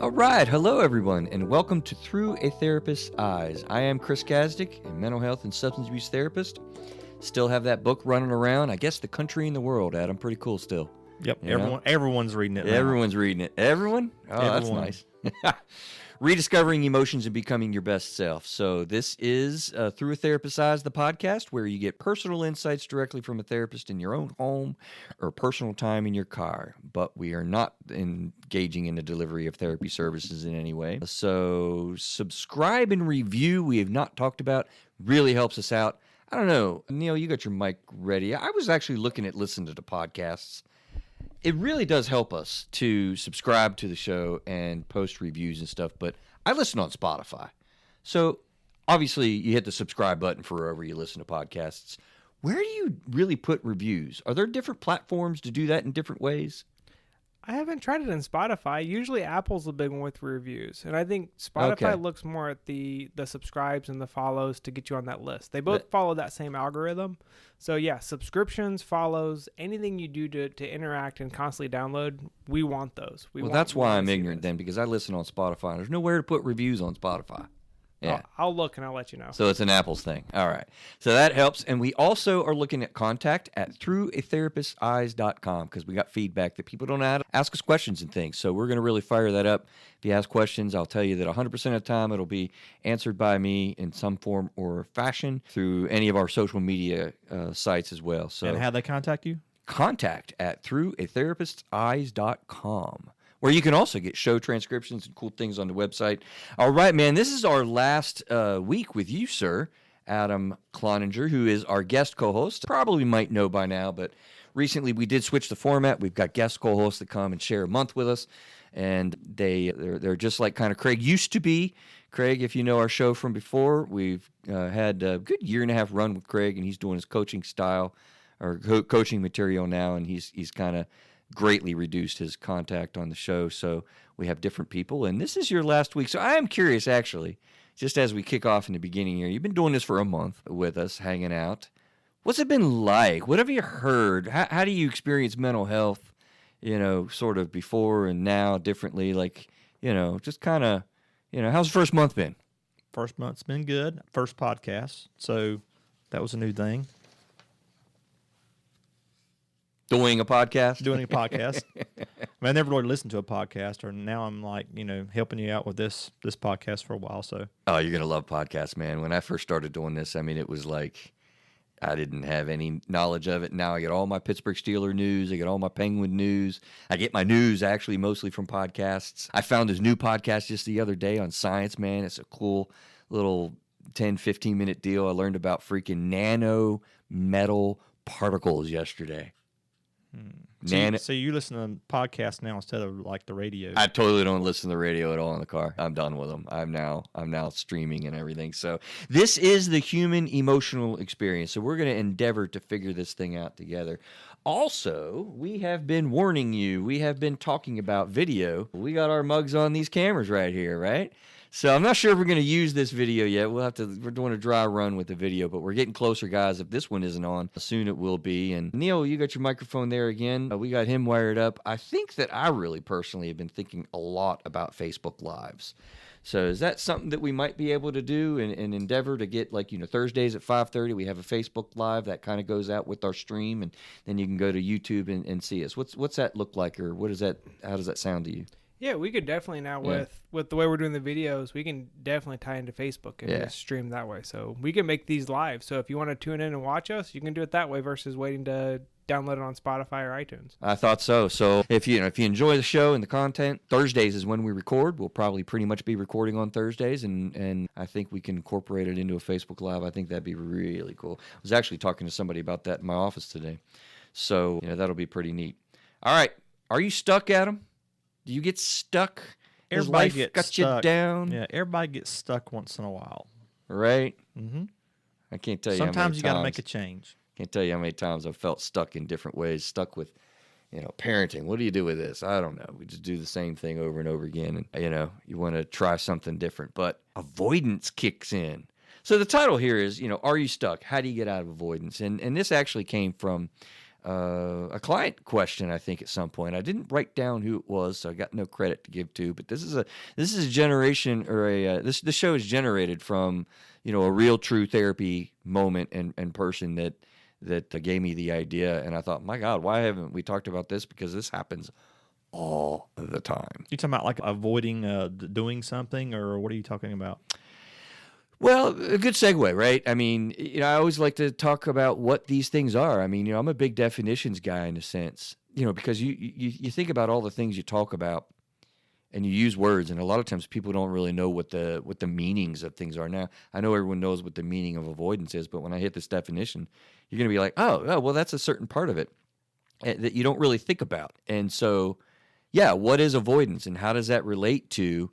All right, hello everyone, and welcome to Through a Therapist's Eyes. I am Chris Kazdick, a mental health and substance abuse therapist. Still have that book running around, I guess the country and the world, Adam. Pretty cool still. Yep, everyone's reading it now. Everyone's reading it. Everyone? Oh, Everyone. That's nice. Rediscovering emotions and becoming your best self. So this is Through a Therapist's Eyes, the podcast where you get personal insights directly from a therapist in your own home or personal time in your car. But we are not engaging in the delivery of therapy services in any way. So subscribe and review. We have not talked about. Really helps us out. I don't know. Neil, you got your mic ready. I was actually looking at listening to the podcasts. It really does help us to subscribe to the show and post reviews and stuff, but I listen on Spotify. So obviously you hit the subscribe button for wherever you listen to podcasts. Where do you really put reviews? Are there different platforms to do that in different ways? I haven't tried it in Spotify. Usually Apple's the big one with reviews. And I think Spotify looks more at the subscribes and the follows to get you on that list. They both follow that same algorithm. So yeah, subscriptions, follows, anything you do to interact and constantly download, we want those. That's why I'm ignorant then, because I listen on Spotify. There's nowhere to put reviews on Spotify. Yeah. I'll look and I'll let you know. So it's an Apple's thing. All right. So that helps. And we also are looking at contact at throughatherapist'seyes.com because we got feedback that people don't know how to ask us questions and things. So we're going to really fire that up. If you ask questions, I'll tell you that 100% of the time it'll be answered by me in some form or fashion through any of our social media sites as well. So, and how they contact you? Contact at throughatherapist'seyes.com. Where you can also get show transcriptions and cool things on the website. All right, man, this is our last week with you, sir, Adam Cloninger, who is our guest co-host. Probably might know by now, but recently we did switch the format. We've got guest co-hosts that come and share a month with us, and they're just like kind of Craig used to be. Craig, if you know our show from before, we've had a good year and a half run with Craig, and he's doing his coaching style or coaching material now, and he's kind of greatly reduced his contact on the show, so we have different people, and this is your last week. So I am curious, actually, just as we kick off in the beginning here, you've been doing this for a month with us, hanging out. What's it been like? What have you heard? How do you experience mental health, sort of before and now differently? Like, just kind of, how's the first month been? First month's been good. First podcast, so that was a new thing. Doing a podcast? Doing a podcast. I never really listened to a podcast, or now I'm like, helping you out with this podcast for a while. So. Oh, you're going to love podcasts, man. When I first started doing this, it was like I didn't have any knowledge of it. Now I get all my Pittsburgh Steelers news. I get all my Penguin news. I get my news actually mostly from podcasts. I found this new podcast just the other day on science, man. It's a cool little 10, 15-minute deal. I learned about freaking nano metal particles yesterday. So you listen to podcasts now instead of like the radio? I totally don't listen to the radio at all in the car. I'm done with them. I'm now streaming and everything. So this is the human emotional experience. So we're going to endeavor to figure this thing out together. Also, we have been warning you. We have been talking about video. We got our mugs on these cameras right here, right? So I'm not sure if we're going to use this video yet. We're doing a dry run with the video, but we're getting closer, guys. If this one isn't on, soon it will be. And Neil, you got your microphone there again. We got him wired up. I think that I really personally have been thinking a lot about Facebook Lives. So is that something that we might be able to do and endeavor to get, like, Thursdays at 5:30, we have a Facebook Live that kind of goes out with our stream, and then you can go to YouTube and see us. What's that look like, or how does that sound to you? Yeah, we could definitely now with the way we're doing the videos, we can definitely tie into Facebook and just stream that way. So we can make these live. So if you want to tune in and watch us, you can do it that way versus waiting to download it on Spotify or iTunes. I thought so. So if you enjoy the show and the content, Thursdays is when we record. We'll probably pretty much be recording on Thursdays, and I think we can incorporate it into a Facebook Live. I think that'd be really cool. I was actually talking to somebody about that in my office today. So that'll be pretty neat. All right. Are you stuck, Adam? Do you get stuck? Everybody gets stuck. You down? Yeah, everybody gets stuck once in a while. Right? Mm-hmm. I can't tell you Sometimes how many you got to times- make a change. Can't tell you how many times I've felt stuck in different ways, stuck with, parenting. What do you do with this? I don't know. We just do the same thing over and over again. And, you want to try something different. But avoidance kicks in. So the title here is, are you stuck? How do you get out of avoidance? And this actually came from a client question, I think, at some point. I didn't write down who it was, so I got no credit to give to. But this is a generation, or this show is generated from a real true therapy moment and person that gave me the idea, and I thought, my God, why haven't we talked about this? Because this happens all the time. You talking about like avoiding doing something, or what are you talking about? Well, a good segue, right? I mean, I always like to talk about what these things are. I mean, I'm a big definitions guy in a sense, because you think about all the things you talk about and you use words, and a lot of times people don't really know what the meanings of things are. Now, I know everyone knows what the meaning of avoidance is, but when I hit this definition, you're going to be like, oh, well, that's a certain part of it that you don't really think about. And so, yeah, what is avoidance, and how does that relate to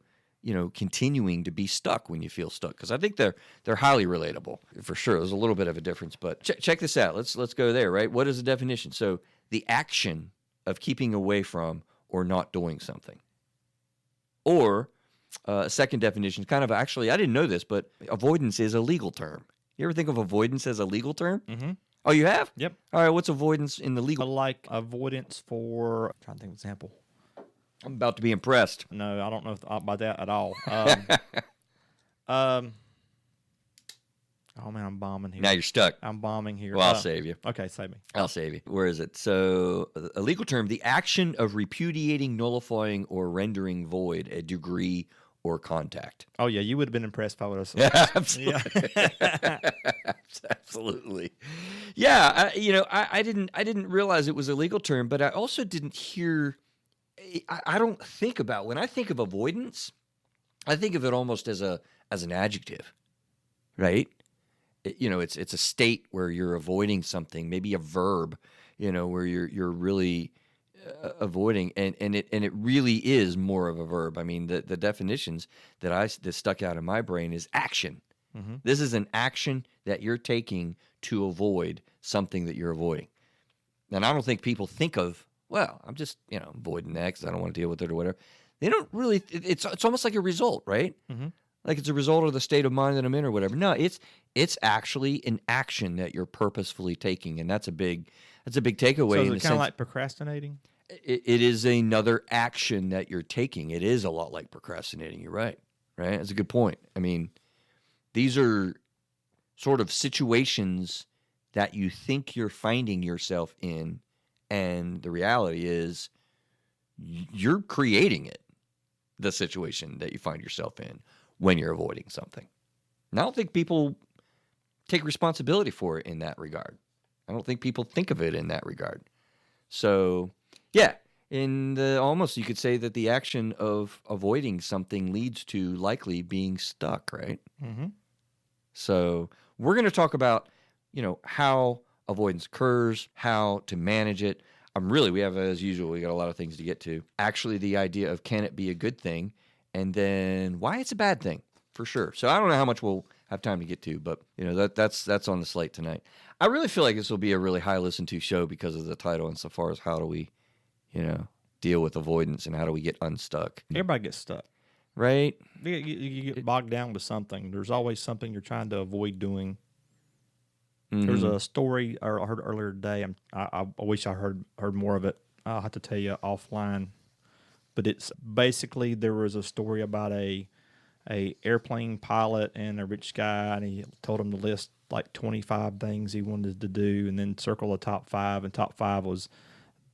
continuing to be stuck when you feel stuck? Because I think they're highly relatable for sure. There's a little bit of a difference, but check this out. Let's go there, right? What is the definition? So the action of keeping away from or not doing something. Or second definition, kind of actually, I didn't know this, but avoidance is a legal term. You ever think of avoidance as a legal term? Mm-hmm. Oh, you have? Yep. All right, what's avoidance in the legal? Like avoidance for, I'm trying to think of an example. I'm about to be impressed. No, I don't know about that at all. Oh, man, I'm bombing here. Now you're stuck. I'm bombing here. Well, I'll save you. Okay, save me. I'll save you. Where is it? So, a legal term, the action of repudiating, nullifying, or rendering void a degree or contact. Oh, yeah, you would have been impressed if I would have said that. Absolutely. Yeah. Absolutely. Yeah, I didn't realize it was a legal term, but I also didn't hear... I don't think about, when I think of avoidance, I think of it almost as an adjective, right? It's a state where you're avoiding something, maybe a verb, where you're really avoiding, and it really is more of a verb. I mean, the definitions that stuck out in my brain is action. Mm-hmm. This is an action that you're taking to avoid something that you're avoiding. And I don't think people think of, well, I'm just, avoiding that because I don't want to deal with it or whatever. They don't really, it's almost like a result, right? Mm-hmm. Like it's a result of the state of mind that I'm in or whatever. No, it's actually an action that you're purposefully taking, and that's a big takeaway. So is it kind of like procrastinating? It is another action that you're taking. It is a lot like procrastinating. You're right? That's a good point. I mean, these are sort of situations that you think you're finding yourself in, and the reality is you're creating it, the situation that you find yourself in when you're avoiding something. And I don't think people take responsibility for it in that regard. I don't think people think of it in that regard. So, yeah, almost you could say that the action of avoiding something leads to likely being stuck, right? Mm-hmm. So we're going to talk about, how avoidance occurs, how to manage it. We have, as usual, we got a lot of things to get to. Actually, the idea of can it be a good thing, and then why it's a bad thing, for sure. So I don't know how much we'll have time to get to, but that's on the slate tonight. I really feel like this will be a really high listen to show because of the title, insofar as how do we, deal with avoidance and how do we get unstuck. Everybody gets stuck, right? You get bogged down with something. There's always something you're trying to avoid doing. Mm-hmm. There's a story I heard earlier today. I wish I heard more of it. I'll have to tell you offline. But it's basically, there was a story about a airplane pilot and a rich guy, and he told him to list like 25 things he wanted to do, and then circle the top 5. And top 5 was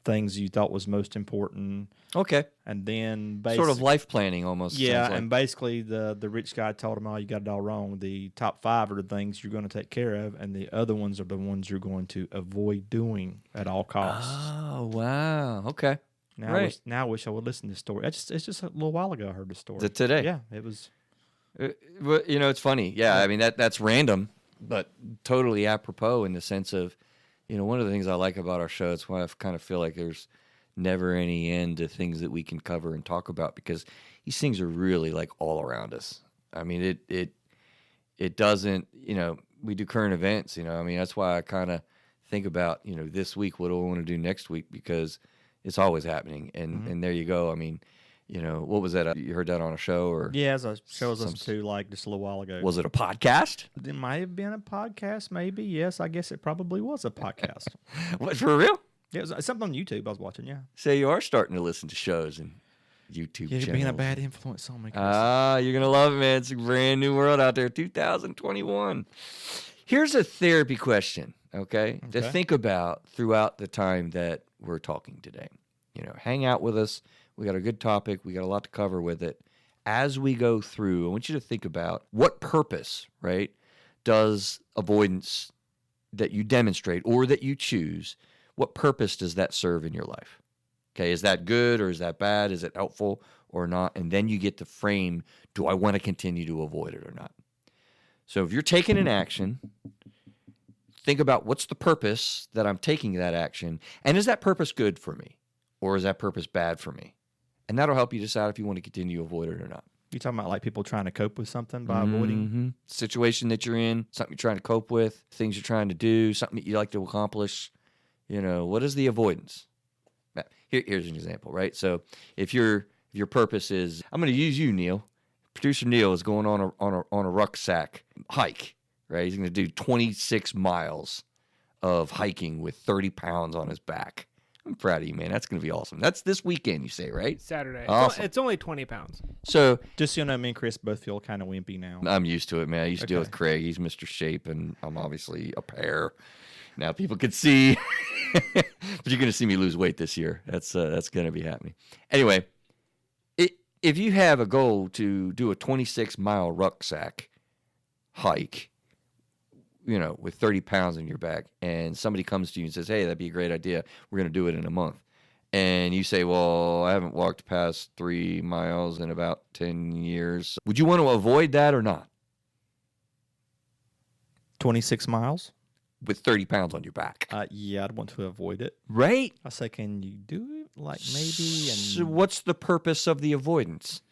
things you thought was most important. Okay. And then sort of life planning almost. Yeah, like. And basically the rich guy told him, "Oh, you got it all wrong. The top 5 are the things you're going to take care of, and the other ones are the ones you're going to avoid doing at all costs." Oh, wow. Okay. Now, right. I wish I would listen to this story. It's just a little while ago I heard the story. Today? Yeah, it was. Well, it's funny. Yeah, I mean, that's random, but totally apropos in the sense of, one of the things I like about our show, it's why I kind of feel like there's never any end to things that we can cover and talk about, because these things are really like all around us. I mean, it doesn't, we do current events, I mean, that's why I kind of think about, this week, what do I want to do next week? Because it's always happening. And there you go. I mean, what was that? You heard that on a show? Or yeah, as a show I was listening to like just a little while ago. Was it a podcast? It might have been a podcast, maybe. Yes, I guess it probably was a podcast. What, for real? Yeah, it's something on YouTube I was watching, yeah. So you are starting to listen to shows and YouTube You're channels. being a bad influence on me. Chris. You're going to love it, man. It's a brand new world out there, 2021. Here's a therapy question, okay, to think about throughout the time that we're talking today. Hang out with us. We got a good topic. We got a lot to cover with it. As we go through, I want you to think about what purpose, right, does avoidance that you demonstrate or that you choose, what purpose does that serve in your life? Okay, is that good or is that bad? Is it helpful or not? And then you get to frame, do I want to continue to avoid it or not? So if you're taking an action, think about what's the purpose that I'm taking that action, and is that purpose good for me or is that purpose bad for me? And that'll help you decide if you want to continue to avoid it or not. You talking about like people trying to cope with something by avoiding? Situation that you're in, something you're trying to cope with, things you're trying to do, something that you like to accomplish. What is the avoidance? Here's an example, right? So if your purpose is, I'm going to use you, Neil. Producer Neil is going on a rucksack hike, right? He's going to do 26 miles of hiking with 30 pounds on his back. I'm proud of you, man. That's going to be awesome. That's this weekend, you say, right? Saturday. Awesome. It's only 20 pounds. So just so you know, me and Chris both feel kind of wimpy now. I'm used to it, man. I used to deal with Craig. He's Mr. Shape, and I'm obviously a pear. Now people can see, but you're going to see me lose weight this year. That's going to be happening. Anyway, if you have a goal to do a 26-mile rucksack hike, with 30 pounds in your back, and somebody comes to you and says, hey, that'd be a great idea. We're going to do it in a month. And you say, well, I haven't walked past 3 miles in about 10 years. Would you want to avoid that or not? 26 miles? With 30 pounds on your back. Yeah, I'd want to avoid it. Right? I say, can you do it? Like maybe. So what's the purpose of the avoidance?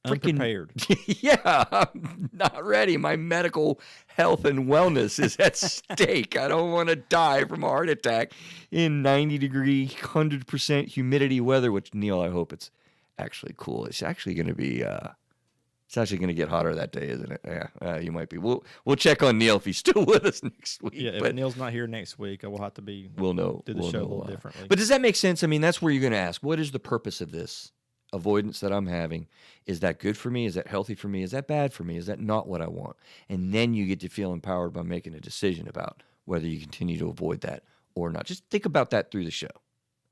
Unprepared. Yeah, I'm not ready. My medical health and wellness is at stake. I don't want to die from a heart attack in 90-degree, 100% humidity weather, which, Neil, I hope it's actually cool. It's actually going to be, it's actually going to get hotter that day, isn't it? Yeah, you might be. We'll check on Neil if he's still with us next week. Yeah, if Neil's not here next week, I will have to be. We'll know. Do the show a little differently. But does that make sense? I mean, that's where you're going to ask, what is the purpose of this avoidance that I'm having? Is that good for me? Is that healthy for me? Is that bad for me? Is that not what I want? And then you get to feel empowered by making a decision about whether you continue to avoid that or not. Just think about that through the show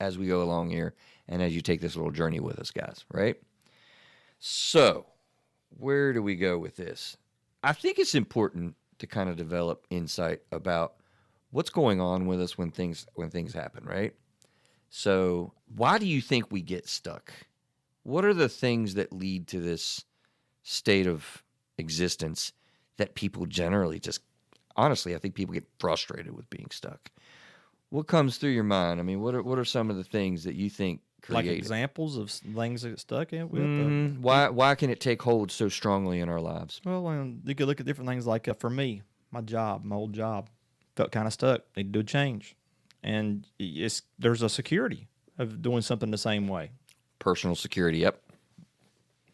as we go along here and as you take this little journey with us, guys, right? So where do we go with this? I think it's important to kind of develop insight about what's going on with us when things happen, right? So why do you think we get stuck? What are the things that lead to this state of existence that people generally just, honestly, I think people get frustrated with being stuck? What comes through your mind? I mean, what are some of the things that you think create like examples of things that get stuck in with? Why can it take hold so strongly in our lives? Well, you could look at different things. Like for me, my old job, felt kind of stuck. Need to do a change, and there's a security of doing something the same way. Personal security, yep.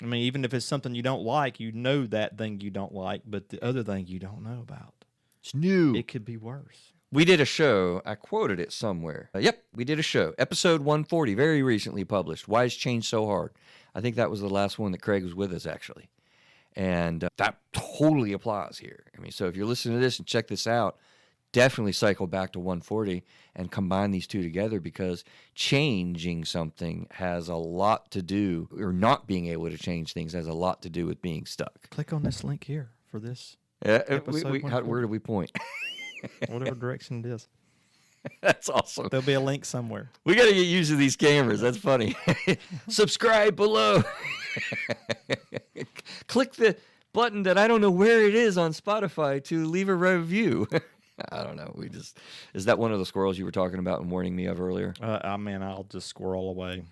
I mean, even if it's something you don't like, you know that thing you don't like, but the other thing you don't know about. It's new. It could be worse. We did a show. I quoted it somewhere. We did a show. Episode 140, very recently published. Why is change so hard? I think that was the last one that Craig was with us, actually. And that totally applies here. I mean, so if you're listening to this and check this out, definitely cycle back to 140 and combine these two together, because changing something has a lot to do, or not being able to change things has a lot to do with being stuck. Click on this link here for this. Where do we point? Whatever direction it is. That's awesome. There'll be a link somewhere. We got to get used to these cameras. That's funny. Subscribe below. Click the button that I don't know where it is on Spotify to leave a review. I don't know. Is that one of the squirrels you were talking about and warning me of earlier? I'll just squirrel away.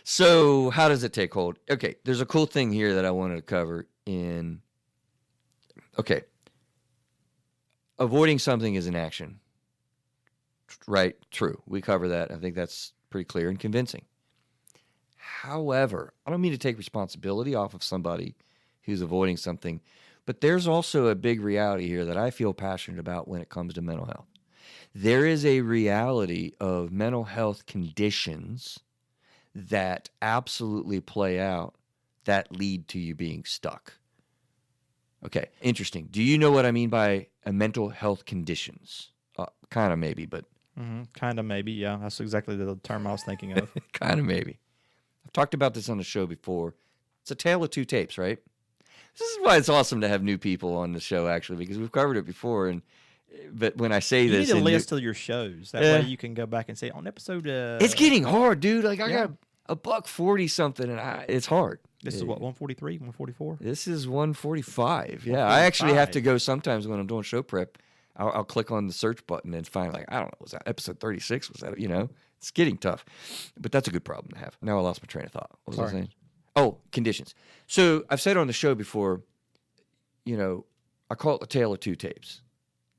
So how does it take hold? Okay, there's a cool thing here that I wanted to cover avoiding something is an action. Right? True. We cover that. I think that's pretty clear and convincing. However, I don't mean to take responsibility off of somebody who's avoiding something, but there's also a big reality here that I feel passionate about when it comes to mental health. There is a reality of mental health conditions that absolutely play out that lead to you being stuck. Okay, interesting. Do you know what I mean by a mental health conditions? Kind of maybe, but... Kind of maybe, yeah. That's exactly the term I was thinking of. Kind of maybe. I've talked about this on the show before. It's a tale of two tapes, right? This is why it's awesome to have new people on the show, actually, because we've covered it before. But when I say you this... You need a list of your shows. That way you can go back and say, on episode... It's getting hard, dude. Like, I got $140 something, and it's hard. This is what, 143, 144? This is 145. Yeah, I actually have to go sometimes when I'm doing show prep. I'll click on the search button and find, like, I don't know, was that episode 36? Was that, it's getting tough. But that's a good problem to have. Now I lost my train of thought. What was I saying? Oh, conditions. So I've said on the show before, I call it the tale of two tapes.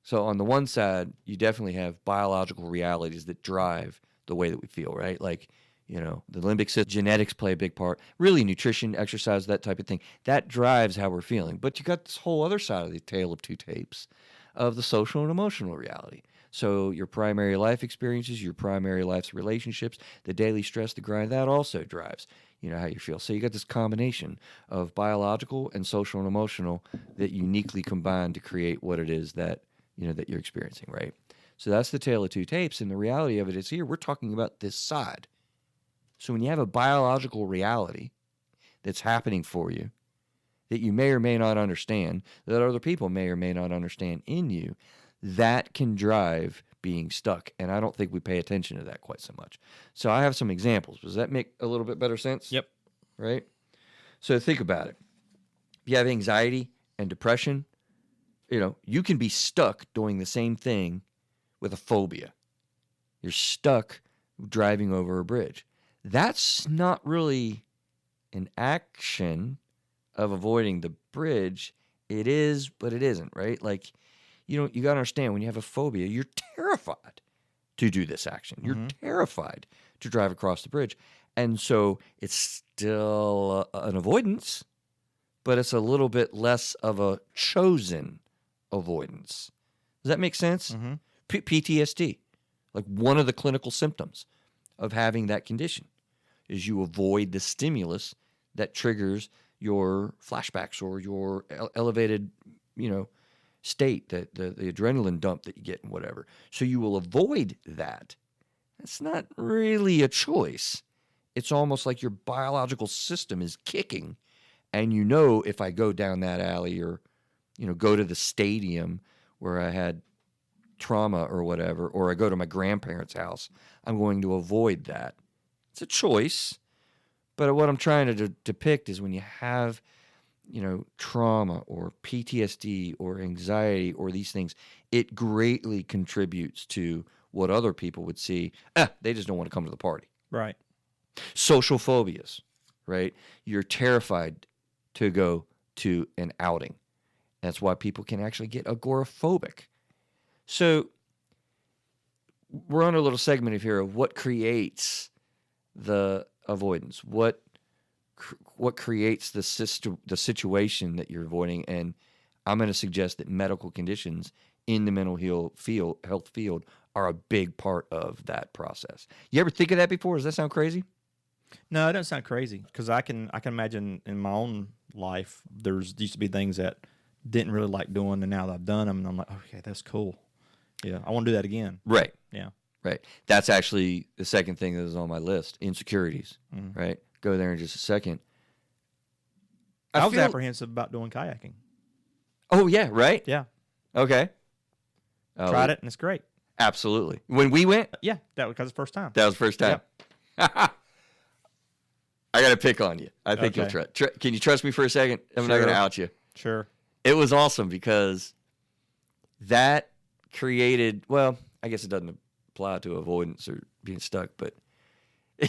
So on the one side, you definitely have biological realities that drive the way that we feel, right? Like, the limbic system, genetics play a big part. Really, nutrition, exercise, that type of thing. That drives how we're feeling. But you got this whole other side of the tale of two tapes of the social and emotional reality. So your primary life experiences, your primary life's relationships, the daily stress, the grind, that also drives, how you feel. So you got this combination of biological and social and emotional that uniquely combine to create what it is that, that you're experiencing, right? So that's the tale of two tapes. And the reality of it is here, we're talking about this side. So when you have a biological reality that's happening for you, that you may or may not understand, that other people may or may not understand in you, that can drive being stuck. And I don't think we pay attention to that quite so much. So I have some examples. Does that make a little bit better sense? Yep. Right? So think about it. If you have anxiety and depression, you can be stuck doing the same thing with a phobia. You're stuck driving over a bridge. That's not really an action of avoiding the bridge. It is, but it isn't, right? Like, you got to understand, when you have a phobia, you're terrified to do this action. You're terrified to drive across the bridge. And so it's still an avoidance, but it's a little bit less of a chosen avoidance. Does that make sense? PTSD, like one of the clinical symptoms of having that condition is you avoid the stimulus that triggers your flashbacks or your elevated, state, that the adrenaline dump that you get and whatever. So you will avoid that. That's not really a choice. It's almost like your biological system is kicking, and if I go down that alley or, go to the stadium where I had trauma or whatever, or I go to my grandparents' house, I'm going to avoid that. It's a choice, but what I'm trying to depict is when you have, trauma or PTSD or anxiety or these things, it greatly contributes to what other people would see. They just don't want to come to the party. Right. Social phobias, right? You're terrified to go to an outing. That's why people can actually get agoraphobic. So we're on a little segment of here of what creates the avoidance, what creates the situation that you're avoiding, and I'm going to suggest that medical conditions in the mental health field are a big part of that process. You ever think of that before? Does that sound crazy? No, it doesn't sound crazy, because I can imagine in my own life there used to be things that didn't really like doing, and now that I've done them, and I'm like, okay, that's cool. Yeah, I want to do that again. Right. Yeah. Right. That's actually the second thing that is on my list, insecurities, right? Go there in just a second. I was apprehensive about doing kayaking. Oh, yeah, right? Yeah. Okay. Tried it, and it's great. Absolutely. When we went? Yeah, that was because it's the first time. That was the first time. Yep. I got to pick on you. I think you'll trust. Can you trust me for a second? I'm not going to out you. Sure. It was awesome because that created, well, I guess it doesn't apply to avoidance or being stuck, but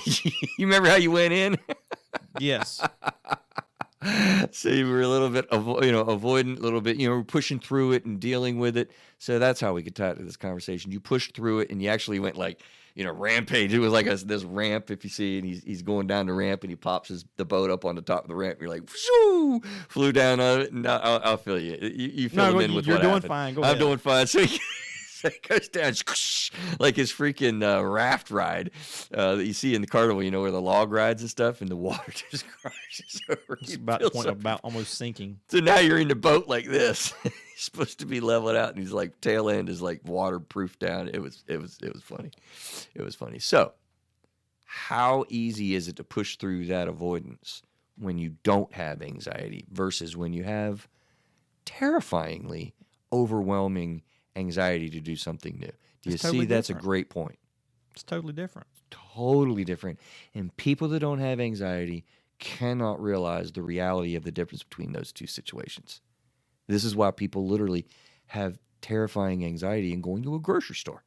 you remember how you went in? Yes. So you were a little bit, avoidant, a little bit, pushing through it and dealing with it. So that's how we could tie it to this conversation. You pushed through it, and you actually went like, rampage. It was like this ramp, if you see, and he's going down the ramp, and he pops the boat up on the top of the ramp. And you're like, shoo, flew down on it, and I'll feel you. You fill him in with you're what doing happened. fine. Go I'm ahead. doing fine. So So it goes down like his freaking raft ride that you see in the carnival, you know, where the log rides and stuff, and the water just crashes over. It's about almost sinking. So now you're in the boat like this. He's supposed to be leveled out, and he's like tail end is like waterproof down. It was funny. It was funny. So, how easy is it to push through that avoidance when you don't have anxiety versus when you have terrifyingly overwhelming anxiety to do something new? Do you see that's a great point? It's totally different. Totally different. And people that don't have anxiety cannot realize the reality of the difference between those two situations. This is why people literally have terrifying anxiety in going to a grocery store.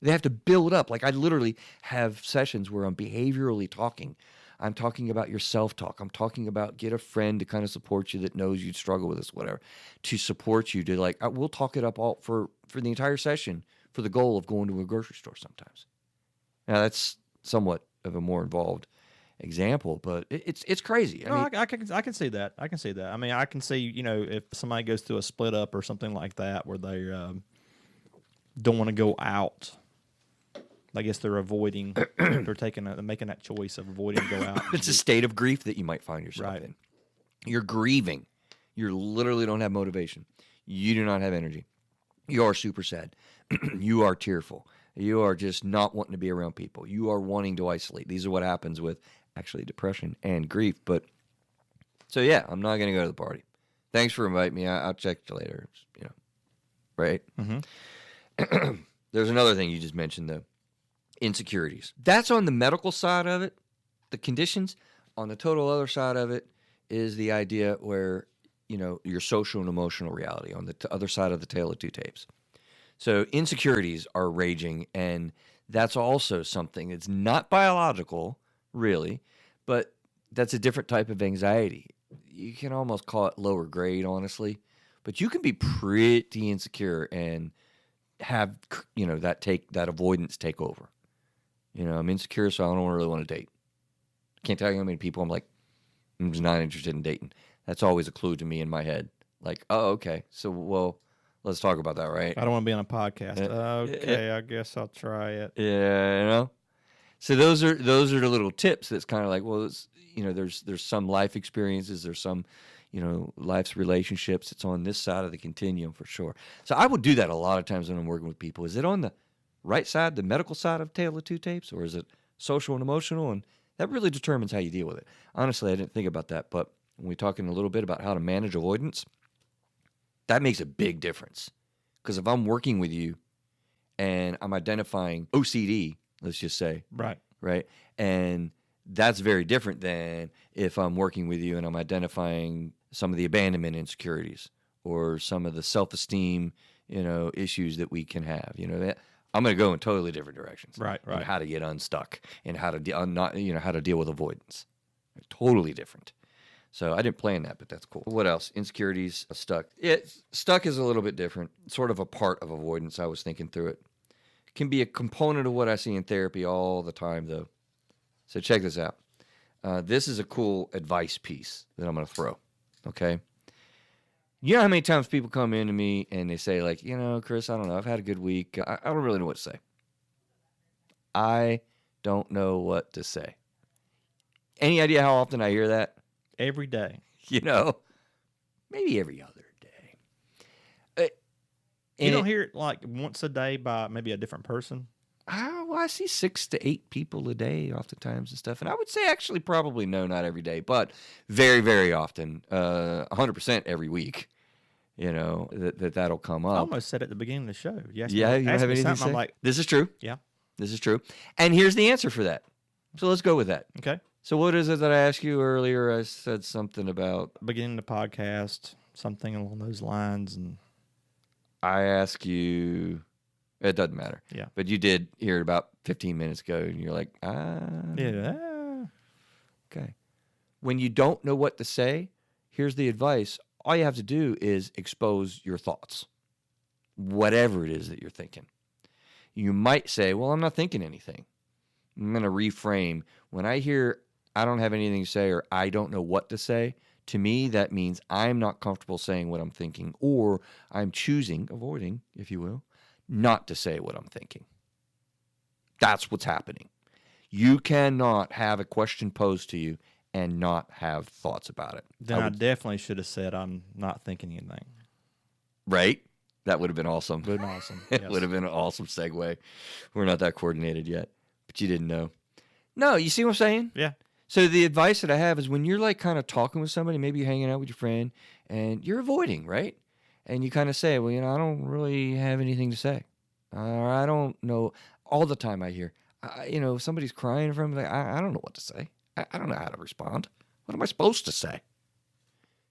They have to build up. Like I literally have sessions where I'm behaviorally talking. I'm talking about your self-talk. I'm talking about get a friend to kind of support you that knows you'd struggle with this, whatever, to support you to like, we'll talk it up all for the entire session for the goal of going to a grocery store sometimes. Now that's somewhat of a more involved example, but it's crazy. I can see that. I can see that. I mean, I can see, you know, if somebody goes through a split up or something like that where they don't want to go out. I guess they're avoiding. They're making that choice of avoiding to go out. It's a state of grief that you might find yourself in. You're grieving. You literally don't have motivation. You do not have energy. You are super sad. You are tearful. You are just not wanting to be around people. You are wanting to isolate. These are what happens with actually depression and grief. But so yeah, I'm not going to go to the party. Thanks for inviting me. I'll check you later. You know, right? Mm-hmm. There's another thing you just mentioned though. Insecurities. That's on the medical side of it, the conditions. On the total other side of it is the idea where, you know, your social and emotional reality on the other side of the tale of two tapes. So insecurities are raging, and that's also something that's not biological, really, but that's a different type of anxiety. You can almost call it lower grade, honestly, but you can be pretty insecure and have, you know, that avoidance take over. You know, I'm insecure, so I don't really want to date. Can't tell you how many people I'm like, I'm just not interested in dating. That's always a clue to me in my head. Like, oh, okay. So, well, let's talk about that, right? I don't want to be on a podcast. Okay, I guess I'll try it. Yeah, you know. So those are the little tips. That's kind of like, well, it's, you know, there's some life experiences, there's some, you know, life's relationships. It's on this side of the continuum for sure. So I would do that a lot of times when I'm working with people. Is it on the right side, the medical side of Tale of Two Tapes, or is it social and emotional? And that really determines how you deal with it. Honestly, I didn't think about that, but when we're talking a little bit about how to manage avoidance, that makes a big difference. Because if I'm working with you and I'm identifying OCD, let's just say, right, and that's very different than if I'm working with you and I'm identifying some of the abandonment insecurities or some of the self-esteem, you know, issues that we can have. You know, that I'm going to go in totally different directions. Right. And how to get unstuck and how to how to deal with avoidance. Totally different. So I didn't plan that, but that's cool. What else? Insecurities, stuck. Stuck is a little bit different. Sort of a part of avoidance. I was thinking through it. It can be a component of what I see in therapy all the time, though. So check this out. This is a cool advice piece that I'm going to throw. Okay. You know how many times people come in to me and they say, like, you know, Chris, I don't know. I've had a good week. I don't really know what to say. I don't know what to say. Any idea how often I hear that? Every day. You know, maybe every other day. You don't hear it like once a day by maybe a different person? I see 6 to 8 people a day oftentimes and stuff. And I would say actually probably no, not every day, but very, very often, 100% every week, you know, that'll come up. I almost said at the beginning of the show. You don't have anything to say? I'm like, this is true. Yeah. This is true. And here's the answer for that. So let's go with that. Okay. So what is it that I asked you earlier? I said something about beginning the podcast, something along those lines, and I ask you. It doesn't matter. Yeah. But you did hear it about 15 minutes ago, and you're like, yeah. Okay. When you don't know what to say, here's the advice. All you have to do is expose your thoughts, whatever it is that you're thinking. You might say, well, I'm not thinking anything. I'm going to reframe. When I hear I don't have anything to say or I don't know what to say, To me, that means I'm not comfortable saying what I'm thinking, or I'm avoiding, if you will, not to say what I'm thinking. That's what's happening. You cannot have a question posed to you and not have thoughts about it. Then I definitely should have said I'm not thinking anything. Right? That would have been awesome. Would have been awesome. It Yes. would have been an awesome segue. We're not that coordinated yet, but you didn't know. No, you see what I'm saying? Yeah. So the advice that I have is when you're like kind of talking with somebody, maybe you're hanging out with your friend and you're avoiding, right? And you kind of say, well, I don't really have anything to say. Or I don't know. All the time I hear, if somebody's crying in front of me, like, I don't know what to say. I don't know how to respond. What am I supposed to say?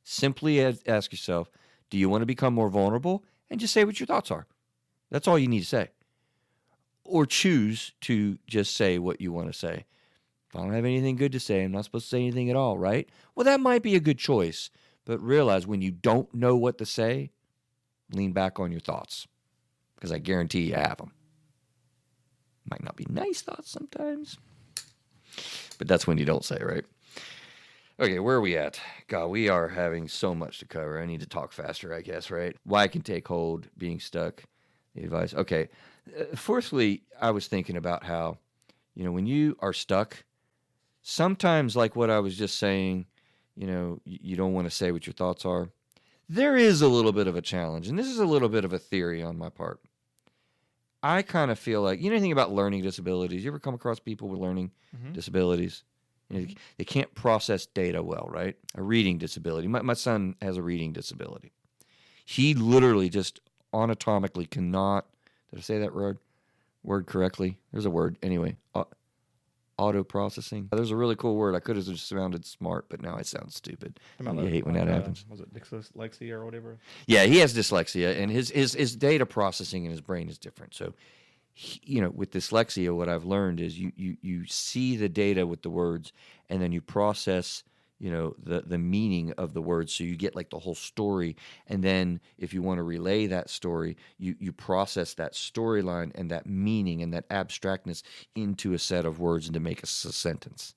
Simply ask yourself, do you want to become more vulnerable? And just say what your thoughts are. That's all you need to say. Or choose to just say what you want to say. If I don't have anything good to say, I'm not supposed to say anything at all, right? Well, that might be a good choice. But realize when you don't know what to say, lean back on your thoughts. Because I guarantee you have them. Might not be nice thoughts sometimes. But that's when you don't say, right? Okay, where are we at? God, we are having so much to cover. I need to talk faster, I guess, right? Why I can take hold, being stuck, the advice. Okay. Fourthly, I was thinking about how, when you are stuck, sometimes like what I was just saying, you don't want to say what your thoughts are. There is a little bit of a challenge, and this is a little bit of a theory on my part. I kind of feel like, anything about learning disabilities? You ever come across people with learning disabilities? They can't process data well, right? A reading disability. My son has a reading disability. He literally just anatomically cannot, did I say that word correctly? There's a word. Anyway, auto-processing. There's a really cool word. I could have just sounded smart, but now I sound stupid. I hate when that happens. Was it dyslexia or whatever? Yeah, he has dyslexia, and his data processing in his brain is different. So, with dyslexia, what I've learned is you see the data with the words, and then you process, the meaning of the words. So you get like the whole story, and then if you want to relay that story, you process that storyline and that meaning and that abstractness into a set of words and to make a sentence.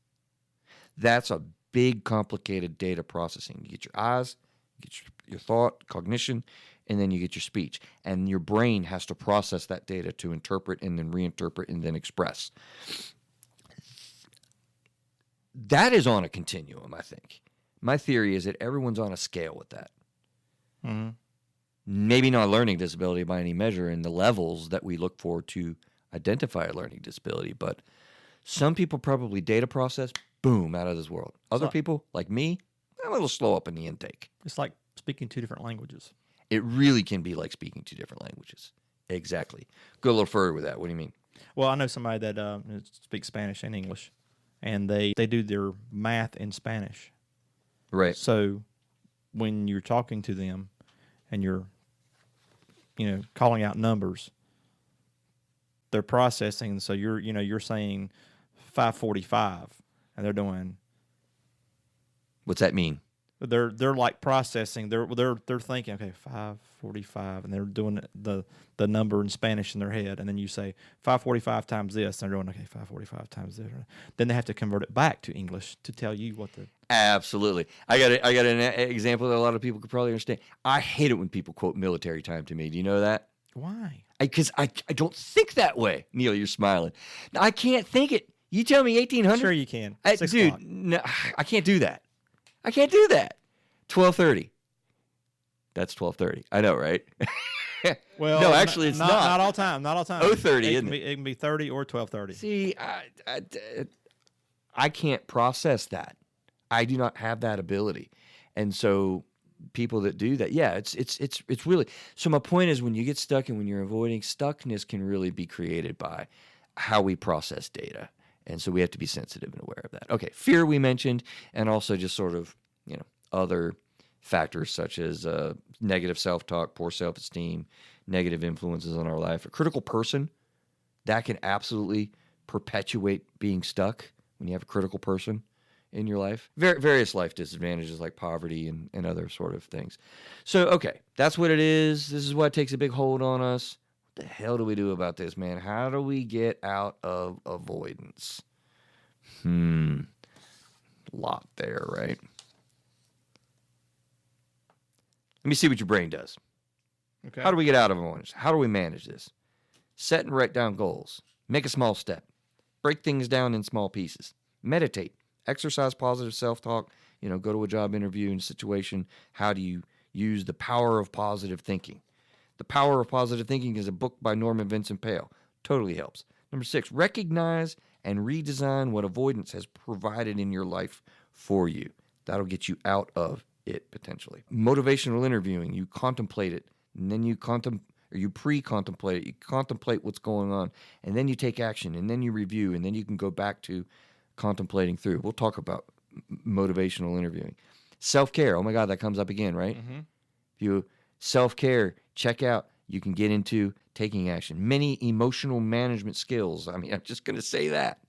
That's a big, complicated data processing. You get your eyes, you get your thought, cognition, and then you get your speech. And your brain has to process that data to interpret and then reinterpret and then express. That is on a continuum, I think. My theory is that everyone's on a scale with that. Mm-hmm. Maybe not a learning disability by any measure in the levels that we look for to identify a learning disability, but some people probably data process, boom, out of this world. Other people, like me, I'm a little slow up in the intake. It's like speaking two different languages. It really can be like speaking two different languages. Exactly. Go a little further with that. What do you mean? Well, I know somebody that speaks Spanish and English, and they do their math in Spanish. Right. So when you're talking to them and you're, calling out numbers, they're processing. So you're saying 545, and they're doing. What's that mean? They're like processing. They're thinking, okay, 545, and they're doing the number in Spanish in their head, and then you say 545 times this, and they're doing, okay, 545 times this. Then they have to convert it back to English to tell you what the. Absolutely. I got an example that a lot of people could probably understand. I hate it when people quote military time to me. Do you know that? Why? Because I don't think that way. Neil, you're smiling. I can't think it. You tell me 1800. Sure you can. Dude, no, I can't do that. I can't do that. 12:30. That's 12:30. I know, right? Well, no, actually, it's not. Not all time. Not all time. 0:30, isn't it? It can be 30 or 12:30. See, I can't process that. I do not have that ability, and so people that do that, yeah, it's really. So my point is, when you get stuck and when you're avoiding, stuckness can really be created by how we process data. And so we have to be sensitive and aware of that. Okay, fear we mentioned, and also just sort of, other factors such as negative self-talk, poor self-esteem, negative influences on our life. A critical person, that can absolutely perpetuate being stuck when you have a critical person in your life. Various life disadvantages like poverty and other sort of things. So, okay, that's what it is. This is what takes a big hold on us. What the hell do we do about this, man? How do we get out of avoidance? Lot there, right? Let me see what your brain does. Okay. How do we get out of avoidance? How do we manage this? Set and write down goals. Make a small step. Break things down in small pieces. Meditate. Exercise positive self-talk. Go to a job interview and situation. How do you use the power of positive thinking? The Power of Positive Thinking is a book by Norman Vincent Peale. Totally helps. Number 6, recognize and redesign what avoidance has provided in your life for you. That'll get you out of it potentially. Motivational interviewing. You contemplate it, and then you pre-contemplate it. You contemplate what's going on, and then you take action, and then you review, and then you can go back to contemplating through. We'll talk about motivational interviewing. Self-care. Oh my God, that comes up again, right? Mm-hmm. If you self-care, check out, you can get into taking action. Many emotional management skills. I'm just going to say that.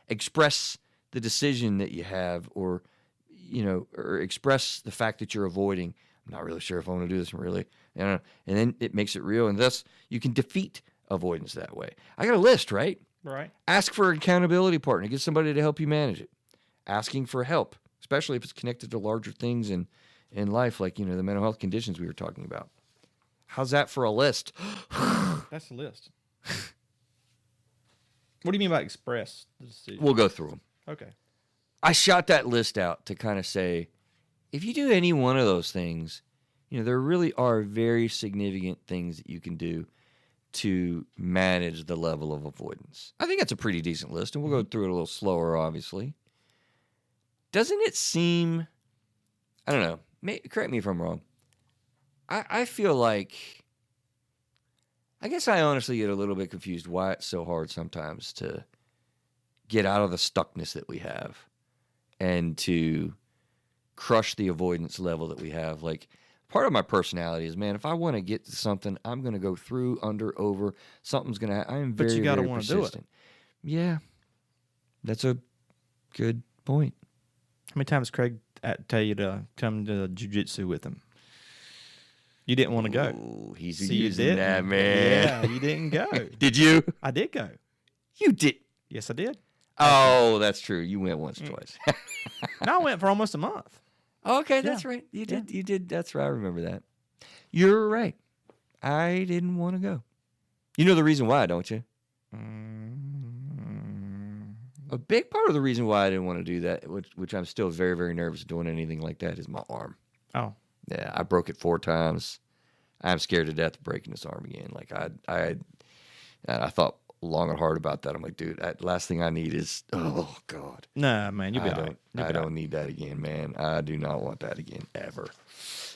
Express the decision that you have, or express the fact that you're avoiding. I'm not really sure if I want to do this really. And then it makes it real, and thus you can defeat avoidance that way. I got a list, right? Right. Ask for an accountability partner. Get somebody to help you manage it. Asking for help, especially if it's connected to larger things in life, like the mental health conditions we were talking about. How's that for a list? That's the list. What do you mean by express the decision? We'll go through them. Okay. I shot that list out to kind of say, if you do any one of those things, there really are very significant things that you can do to manage the level of avoidance. I think that's a pretty decent list, and we'll go through it a little slower, obviously. Doesn't it seem, I don't know, correct me if I'm wrong, I feel like, I guess I honestly get a little bit confused why it's so hard sometimes to get out of the stuckness that we have and to crush the avoidance level that we have. Like, part of my personality is, man, if I want to get to something, I'm going to go through, under, over. Something's going to, I'm very, but you got to very want to do it. persistent. Yeah, that's a good point. How many times Craig tell you to come to jiu-jitsu with him? You didn't want to go. Ooh, he's See, using that, man. Yeah, you didn't go. Did you? I did go. You did. Yes, I did. Oh, that's true. You went once or twice. No, I went for almost a month. Okay, that's right. You did. You did. That's right. I remember that. You're right. I didn't want to go. You know the reason why, don't you? A big part of the reason why I didn't want to do that, which I'm still very, very nervous doing anything like that, is my arm. Oh. Yeah, I broke it 4 times. I'm scared to death of breaking this arm again. Like, I thought long and hard about that. I'm like, dude, last thing I need is, oh God. Nah, man, you'll be all right. I don't need that again, man. I do not want that again, ever.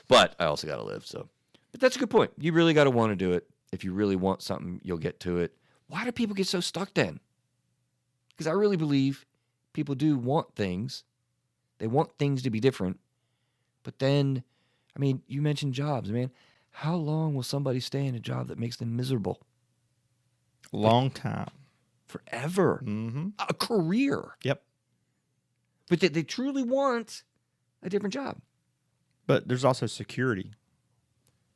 But I also got to live, so. But that's a good point. You really got to want to do it. If you really want something, you'll get to it. Why do people get so stuck then? Because I really believe people do want things. They want things to be different. But then, I mean, you mentioned jobs, man. How long will somebody stay in a job that makes them miserable? Long time. Forever. Mm-hmm. A career. Yep. But they truly want a different job. But there's also security.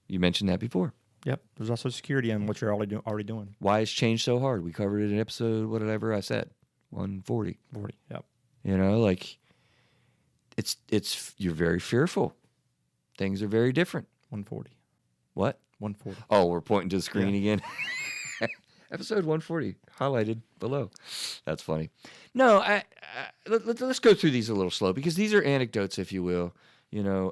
You mentioned that before. Yep. There's also security in what you're already doing. Why is change so hard? We covered it in episode, whatever I said, 140. 40. Yep. Like, it's you're very fearful. Things are very different. 140. What? 140. Oh, we're pointing to the screen again. Episode 140, highlighted below. That's funny. No, let's go through these a little slow, because these are anecdotes, if you will,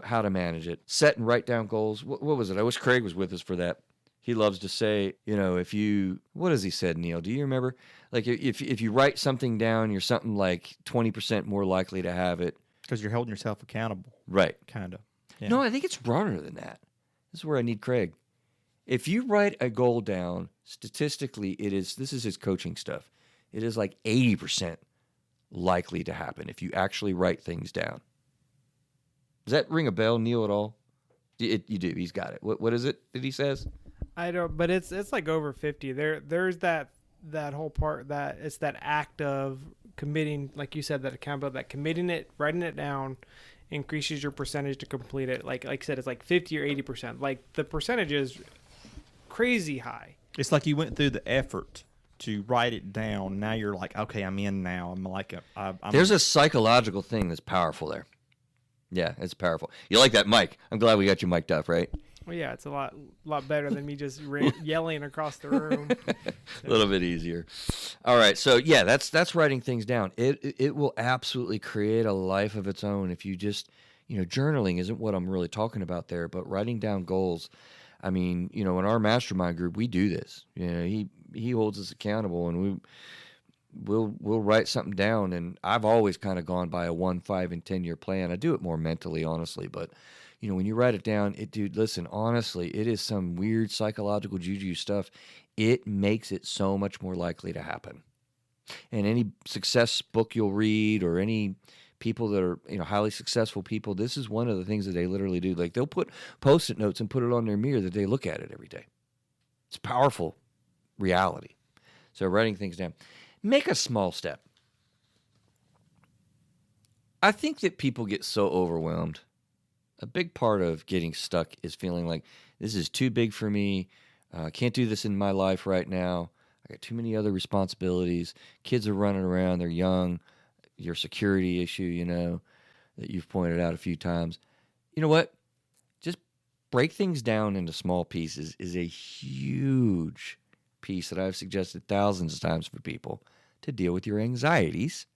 how to manage it. Set and write down goals. What was it? I wish Craig was with us for that. He loves to say, if you, what has he said, Neil? Do you remember? Like, if you write something down, you're something like 20% more likely to have it. Because you're holding yourself accountable. Right. Kind of. Yeah. No, I think it's broader than that. This is where I need Craig. If you write a goal down, statistically, this is his coaching stuff. It is like 80% likely to happen if you actually write things down. Does that ring a bell, Neil, at all? You do. He's got it. What is it that he says? I don't, but it's like over 50. There's that whole part that it's that act of committing, like you said, that accountability, that committing it, writing it down, increases your percentage to complete it. Like I said, it's like 50 or 80%. Like, the percentage is crazy high. It's like you went through the effort to write it down. Now you're like, okay, I'm in now. I'm like, there's a psychological thing that's powerful there. Yeah, it's powerful. You like that mic? I'm glad we got you mic'd up, right? Well, yeah, it's a lot better than me just yelling across the room. A little bit easier. All right, so yeah, that's writing things down. It will absolutely create a life of its own if you just, journaling isn't what I'm really talking about there, but writing down goals. I mean, in our mastermind group, we do this. He holds us accountable, and we'll write something down. And I've always kind of gone by a 1, 5, and 10-year plan. I do it more mentally, honestly, but when you write it down, dude, listen, honestly, it is some weird psychological juju stuff. It makes it so much more likely to happen. And any success book you'll read, or any people that are, highly successful people, this is one of the things that they literally do. Like, they'll put Post-it notes and put it on their mirror that they look at it every day. It's powerful reality. So writing things down. Make a small step. I think that people get so overwhelmed. A big part of getting stuck is feeling like this is too big for me. I can't do this in my life right now. I got too many other responsibilities. Kids are running around. They're young. Your security issue, that you've pointed out a few times. You know what? Just break things down into small pieces is a huge piece that I've suggested thousands of times for people to deal with your anxieties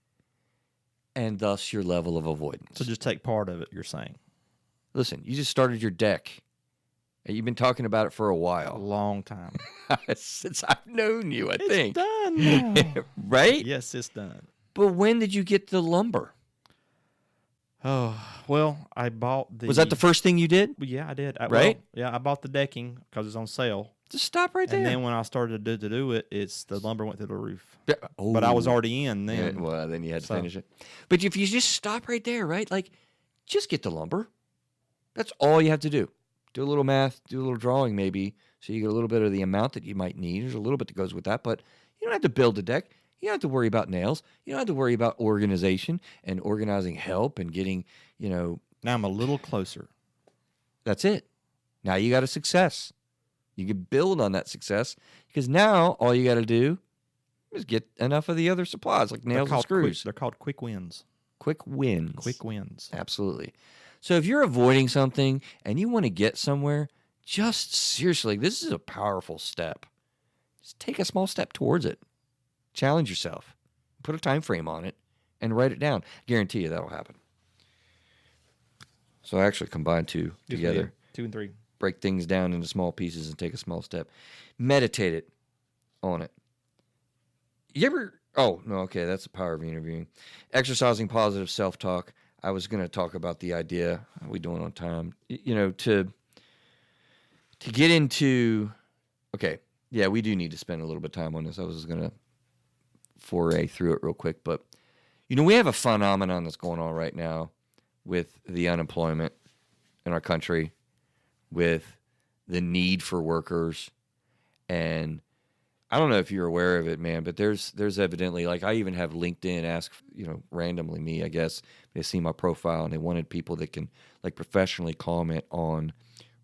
and thus your level of avoidance. So just take part of it, you're saying. Listen, you just started your deck. You've been talking about it for a while. A long time. Since I've known you, I think. It's done now. Right? Yes, it's done. But when did you get the lumber? Oh, well, I bought the... Was that the first thing you did? Yeah, I did. Right? I bought the decking because it's on sale. Just stop right there. And then when I started to do it, the lumber went through the roof. Yeah. But I was already in then. Yeah, well, then you had to finish it. But if you just stop right there, right? Like, just get the lumber. That's all you have to do. Do a little math, do a little drawing maybe, so you get a little bit of the amount that you might need. There's a little bit that goes with that, but you don't have to build a deck. You don't have to worry about nails. You don't have to worry about organization and organizing help and getting, Now I'm a little closer. That's it. Now you got a success. You can build on that success because now all you got to do is get enough of the other supplies like nails and screws. They're called quick wins. Quick wins. Quick wins. Absolutely. So if you're avoiding something and you want to get somewhere, just seriously, this is a powerful step. Just take a small step towards it. Challenge yourself. Put a time frame on it and write it down. Guarantee you that'll happen. So I actually combined two together. 2 and 3. Break things down into small pieces and take a small step. Meditate it on it. You ever... Oh, no, okay, that's the power of interviewing. Exercising positive self-talk. I was going to talk about the idea, how are we doing on time? To get into... Okay, yeah, we do need to spend a little bit of time on this. I was going to foray through it real quick, but, we have a phenomenon that's going on right now with the unemployment in our country, with the need for workers, and I don't know if you're aware of it, man, but there's evidently, like, I even have LinkedIn ask, randomly me, I guess, they see my profile and they wanted people that can, like, professionally comment on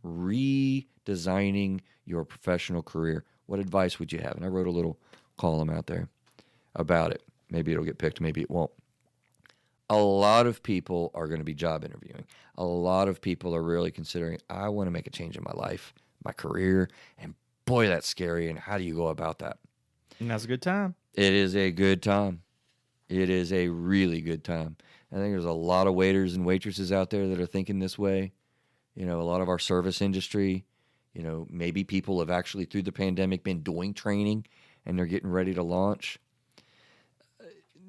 redesigning your professional career. What advice would you have? And I wrote a little column out there about it. Maybe it'll get picked, maybe it won't. A lot of people are going to be job interviewing. A lot of people are really considering, I want to make a change in my life, my career, and boy, that's scary. And how do you go about that? And that's a good time. It is a good time. It is a really good time. I think there's a lot of waiters and waitresses out there that are thinking this way. A lot of our service industry, maybe people have actually through the pandemic been doing training and they're getting ready to launch.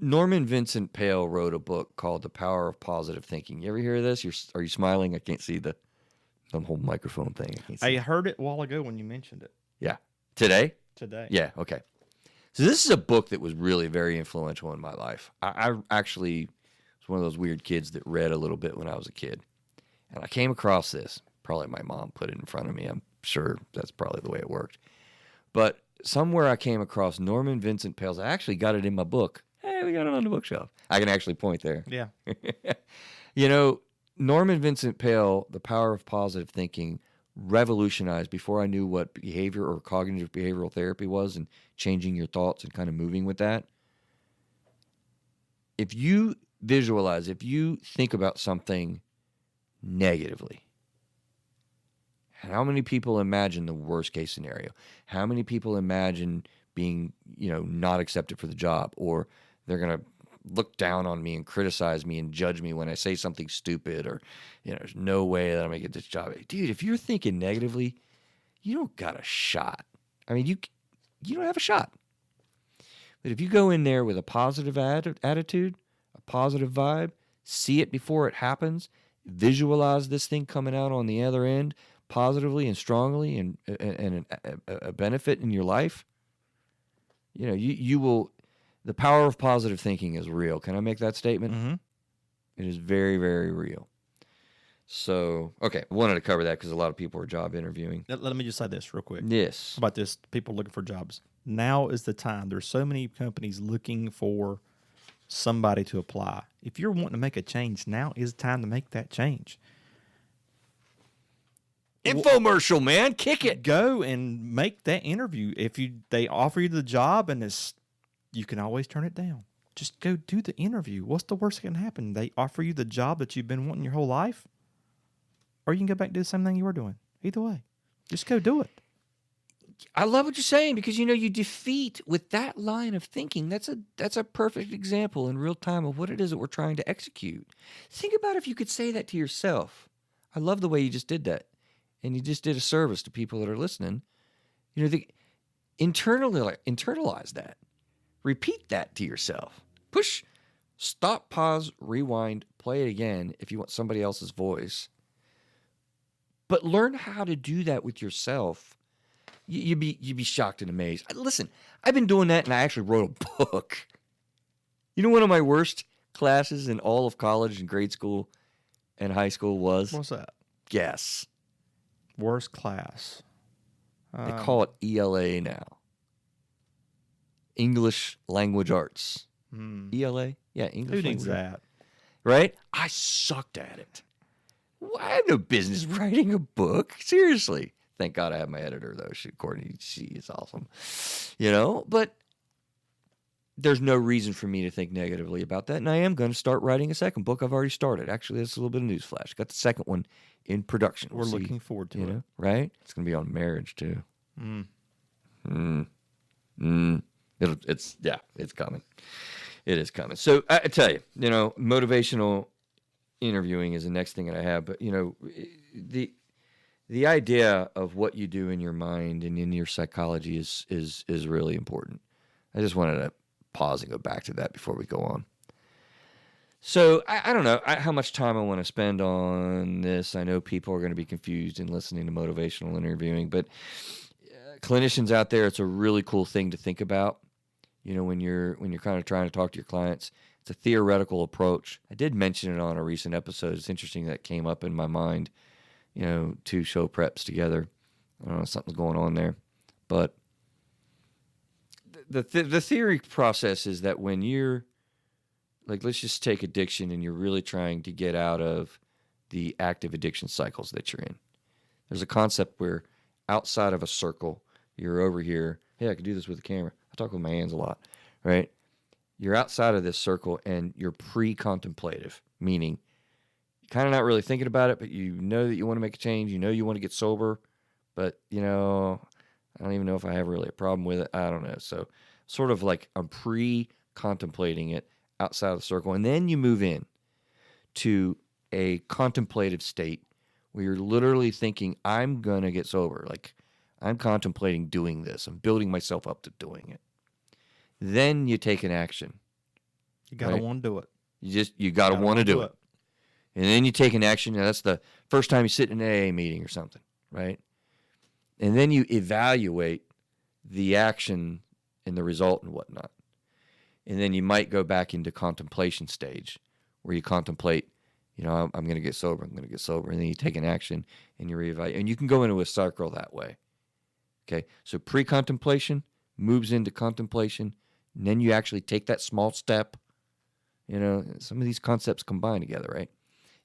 Norman Vincent Peale wrote a book called The Power of Positive Thinking. You ever hear this? Are you smiling? I can't see the whole microphone thing. I heard it a while ago when you mentioned it. Yeah. Today? Today. Yeah, okay. So this is a book that was really very influential in my life. I actually was one of those weird kids that read a little bit when I was a kid. And I came across this. Probably my mom put it in front of me. I'm sure that's probably the way it worked. But somewhere I came across Norman Vincent Peale's. I actually got it in my book. Hey, we got it on the bookshelf. I can actually point there. Yeah. Norman Vincent Peale, The Power of Positive Thinking, revolutionized before I knew what behavior or cognitive behavioral therapy was and changing your thoughts and kind of moving with that. If you visualize, if you think about something negatively. How many people imagine the worst case scenario? How many people imagine being, not accepted for the job, or they're going to look down on me and criticize me and judge me when I say something stupid, or, there's no way that I'm going to get this job. Dude, if you're thinking negatively, you don't got a shot. I mean, you don't have a shot. But if you go in there with a positive attitude, a positive vibe, see it before it happens, visualize this thing coming out on the other end positively and strongly, and a benefit in your life, you will. The power of positive thinking is real. Can I make that statement? Mm-hmm. It is very, very real. So, okay, I wanted to cover that because a lot of people are job interviewing. Let me just say this real quick. Yes. How about this? People looking for jobs. Now is the time. There's so many companies looking for somebody to apply. If you're wanting to make a change, now is the time to make that change. Infomercial, man. Kick it. Go and make that interview. If they offer you the job and you can always turn it down. Just go do the interview. What's the worst that can happen? They offer you the job that you've been wanting your whole life, or you can go back and do the same thing you were doing. Either way, just go do it. I love what you're saying, because you defeat with that line of thinking. That's a perfect example in real time of what it is that we're trying to execute. Think about if you could say that to yourself. I love the way you just did that, and you just did a service to people that are listening. Internalize that. Repeat that to yourself. Push, stop, pause, rewind, play it again if you want somebody else's voice. But learn how to do that with yourself. You'd be shocked and amazed. Listen, I've been doing that, and I actually wrote a book. One of my worst classes in all of college and grade school and high school was? What's that? Guess. Worst class. They call it ELA now. English Language Arts. ELA? Yeah, English Who needs Language that? Arts. Right? I sucked at it. I have no business writing a book. Seriously. Thank God I have my editor, though. Courtney, she is awesome. But there's no reason for me to think negatively about that. And I am going to start writing a second book. I've already started. Actually, that's a little bit of newsflash. Got the second one in production. We're looking forward to it. Right? It's going to be on marriage, too. It's coming. It is coming. So I tell you, motivational interviewing is the next thing that I have. But, the idea of what you do in your mind and in your psychology is really important. I just wanted to pause and go back to that before we go on. So I don't know how much time I want to spend on this. I know people are going to be confused in listening to motivational interviewing, but clinicians out there, it's a really cool thing to think about. When you're kind of trying to talk to your clients, it's a theoretical approach. I did mention it on a recent episode. It's interesting that came up in my mind. Two show preps together. I don't know, something's going on there. But the theory process is that when you're, let's just take addiction, and you're really trying to get out of the active addiction cycles that you're in. There's a concept where outside of a circle, you're over here. Hey, I can do this with a camera. I talk with my hands a lot, right? You're outside of this circle, and you're pre-contemplative, meaning kind of not really thinking about it, but you know that you want to make a change. You want to get sober, but, I don't even know if I have really a problem with it. I don't know. So sort of like I'm pre-contemplating it outside of the circle. And then you move in to a contemplative state where you're literally thinking, I'm going to get sober. Like, I'm contemplating doing this. I'm building myself up to doing it. Then you take an action. You got to want to do it. You got to want to do it. And then you take an action. Now, that's the first time you sit in an AA meeting or something, right? And then you evaluate the action and the result and whatnot. And then you might go back into contemplation stage where you contemplate, I'm going to get sober. I'm going to get sober. And then you take an action and you reevaluate. And you can go into a cycle that way. Okay, so pre-contemplation moves into contemplation. And then you actually take that small step. Some of these concepts combine together, right?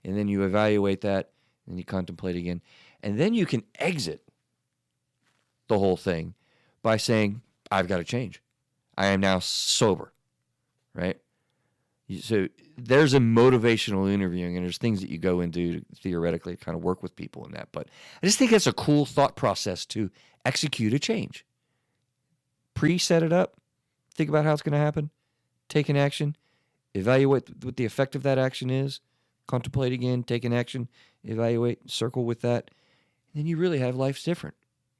And then you evaluate that, and you contemplate again. And then you can exit the whole thing by saying, I've got to change. I am now sober, right? So there's a motivational interviewing, and there's things that you go into to theoretically kind of work with people in that. But I just think that's a cool thought process to execute a change. Set it up, think about how it's going to happen, take an action, evaluate what the effect of that action is, contemplate again, take an action, evaluate, circle with that, and then you really have life's different.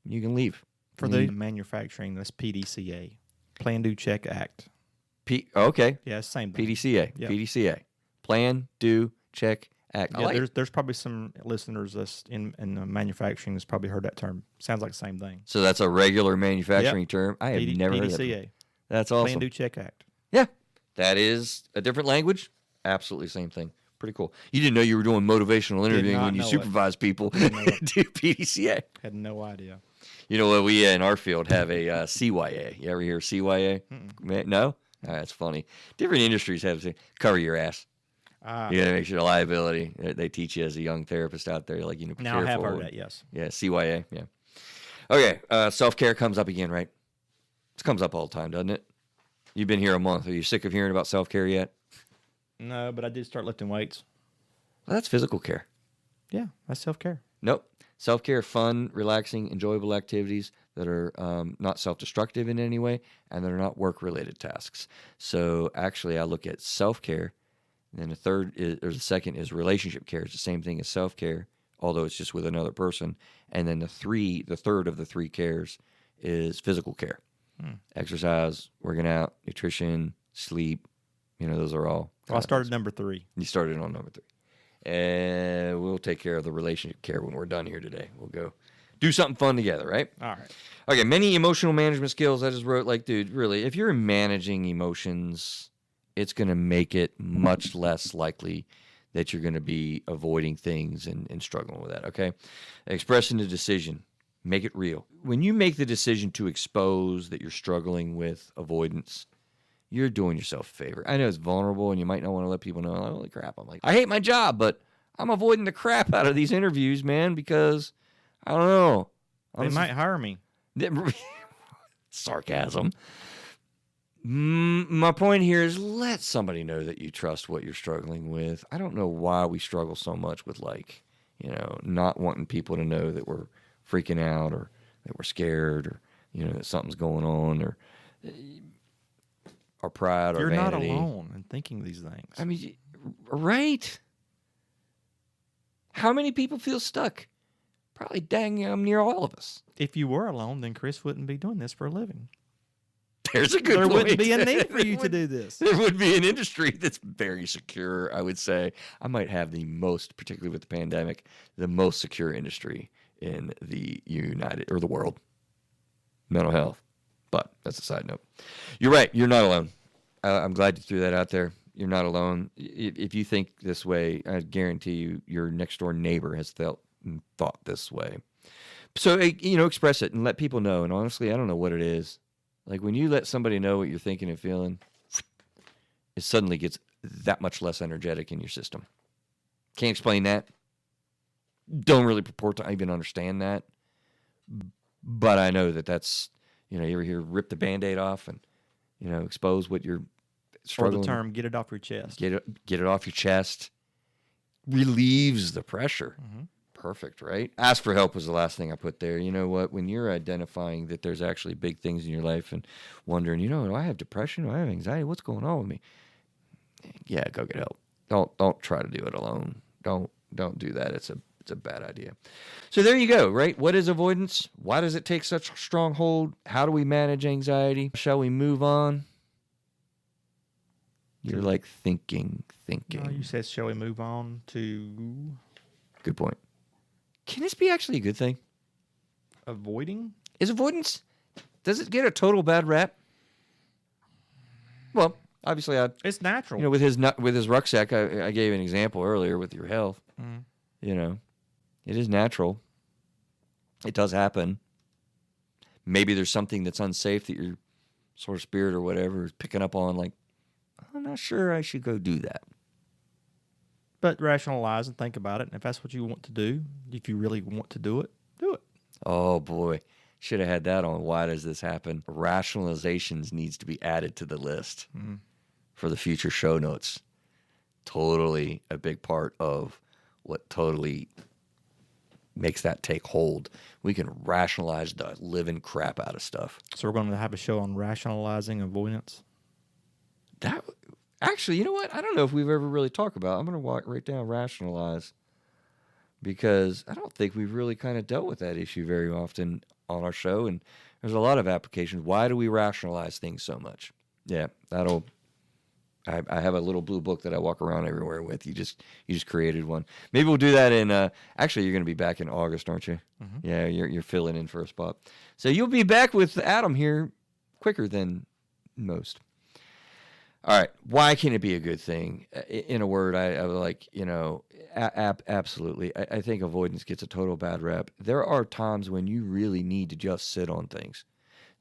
You can leave. For the manufacturing, that's PDCA. Plan, Do, Check, Act. Okay. Yeah, same thing. PDCA. Yep. PDCA. Plan, Do, Check, Act. Yeah, there's probably some listeners that's in manufacturing that's probably heard that term. Sounds like the same thing. So that's a regular manufacturing term. I have never heard of that. That's awesome. Plan, Do, Check, Act. Yeah. That is a different language. Absolutely same thing. Pretty cool. You didn't know you were doing motivational interviewing when you supervise people. Do PDCA. Had no idea. You know what? We in our field have a CYA. You ever hear CYA? No? That's funny. Different industries have to cover your ass. You got to make sure the liability. They teach you as a young therapist out there, like, now I have heard that, yes. Yeah, CYA, yeah. Okay, self-care comes up again, right? It comes up all the time, doesn't it? You've been here a month. Are you sick of hearing about self-care yet? No, but I did start lifting weights. Well, that's physical care. Yeah, that's self-care. Nope. Self-care, fun, relaxing, enjoyable activities that are not self-destructive in any way, and that are not work-related tasks. So actually, I look at self-care. And then the second is relationship care. It's the same thing as self-care, although it's just with another person. And then the third of the three cares is physical care. Exercise, working out, nutrition, sleep. Those are all. Well, I started number 3. You started on number 3. And we'll take care of the relationship care when we're done here today. We'll go do something fun together, right? All right. Okay, many emotional management skills. I just wrote, dude, really, if you're managing emotions, it's going to make it much less likely that you're going to be avoiding things and struggling with that, okay? Expressing a decision. Make it real. When you make the decision to expose that you're struggling with avoidance, you're doing yourself a favor. I know it's vulnerable, and you might not want to let people know, holy crap, I hate my job, but I'm avoiding the crap out of these interviews, man, because, I don't know. They might hire me. Sarcasm. My point here is let somebody know that you trust what you're struggling with. I don't know why we struggle so much with, not wanting people to know that we're freaking out or that we're scared or, that something's going on or our pride or vanity. You're not alone in thinking these things. I mean, right? How many people feel stuck? Probably dang near all of us. If you were alone, then Chris wouldn't be doing this for a living. There's a good point. There wouldn't be a need for you to do this. There would be an industry that's very secure, I would say. I might have the most, particularly with the pandemic, the most secure industry in the the world. Mental health. But that's a side note. You're right. You're not alone. I'm glad you threw that out there. You're not alone. If you think this way, I guarantee you your next door neighbor has thought this way. So, express it and let people know. And honestly, I don't know what it is. Like when you let somebody know what you're thinking and feeling, it suddenly gets that much less energetic in your system. Can't explain that. Don't really purport to even understand that. But I know that's, you ever hear rip the Band-Aid off and, expose what you're struggling with. Or the term, get it off your chest. Get it off your chest. Relieves the pressure. Mm-hmm. Perfect, right? Ask for help was the last thing I put there. You know what? When you're identifying that there's actually big things in your life and wondering, do I have depression? Do I have anxiety? What's going on with me? Yeah, go get help. Don't try to do it alone. Don't do that. It's a bad idea. So there you go, right? What is avoidance? Why does it take such a strong hold? How do we manage anxiety? Shall we move on? You're like thinking. No, you said, shall we move on to... Good point. Can this be actually a good thing? Avoiding? Is avoidance, does it get a total bad rap? Well, obviously, it's natural. With his rucksack, I gave an example earlier with your health. Mm. It is natural. It does happen. Maybe there's something that's unsafe that your sort of spirit or whatever is picking up on, like, I'm not sure I should go do that. But rationalize and think about it. And if that's what you want to do, if you really want to do it, do it. Oh, boy. Should have had that on. Why does this happen? Rationalizations needs to be added to the list for the future show notes. Totally a big part of what totally makes that take hold. We can rationalize the living crap out of stuff. So we're going to have a show on rationalizing avoidance. That actually, you know what? I don't know if we've ever really talked about. I'm going to write down rationalize, because I don't think we've really kind of dealt with that issue very often on our show. And there's a lot of applications. Why do we rationalize things so much? Yeah, I have a little blue book that I walk around everywhere with. You just created one. Maybe we'll do that in. Actually, you're going to be back in August, aren't you? Mm-hmm. Yeah, you're filling in for a spot. So you'll be back with Adam here quicker than most. All right. Why can it be a good thing? In a word, I like, absolutely. I think avoidance gets a total bad rep. There are times when you really need to just sit on things.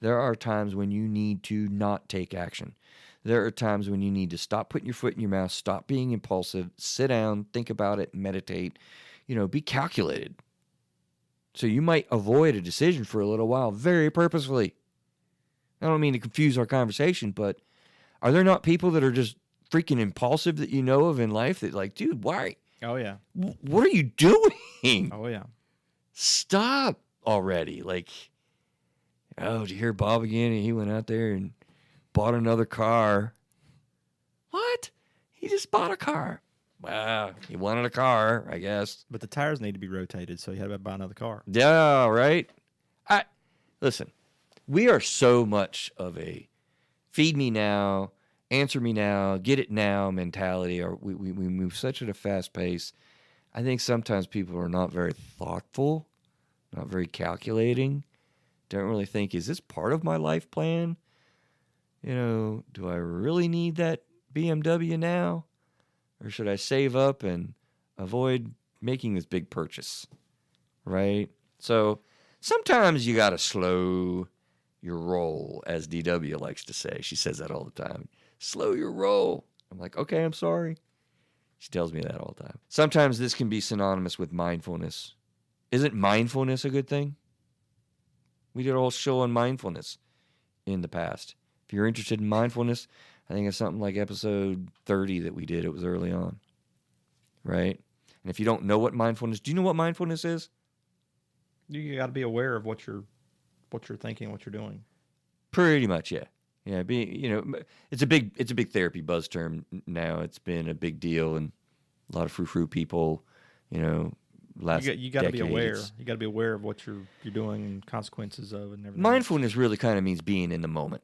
There are times when you need to not take action. There are times when you need to stop putting your foot in your mouth, stop being impulsive, sit down, think about it, meditate, be calculated. So you might avoid a decision for a little while very purposefully. I don't mean to confuse our conversation, but are there not people that are just freaking impulsive that you know of in life that like, dude, why? Oh, yeah. What are you doing? Oh, yeah. Stop already. Like, oh, did you hear Bob again? He went out there and bought another car. What? He just bought a car. Wow, he wanted a car, I guess. But the tires need to be rotated, so you had to buy another car. Yeah, right? Listen, we are so much of a feed me now, answer me now, get it now mentality. Or we move such at a fast pace. I think sometimes people are not very thoughtful, not very calculating, don't really think, is this part of my life plan? Do I really need that BMW now? Or should I save up and avoid making this big purchase? Right? So sometimes you got to slow your roll, as DW likes to say. She says that all the time. Slow your roll. I'm like, okay, I'm sorry. She tells me that all the time. Sometimes this can be synonymous with mindfulness. Isn't mindfulness a good thing? We did a whole show on mindfulness in the past. If you're interested in mindfulness, I think it's something like episode 30 that we did. It was early on, right? And if you don't know what mindfulness, do you know what mindfulness is? You got to be aware of what you're thinking, what you're doing. Pretty much, yeah. Yeah, it's a big therapy buzz term now. It's been a big deal, and a lot of frou-frou people, last you got to be aware. You got to be aware of what you're doing and consequences of and everything. Mindfulness really kind of means being in the moment,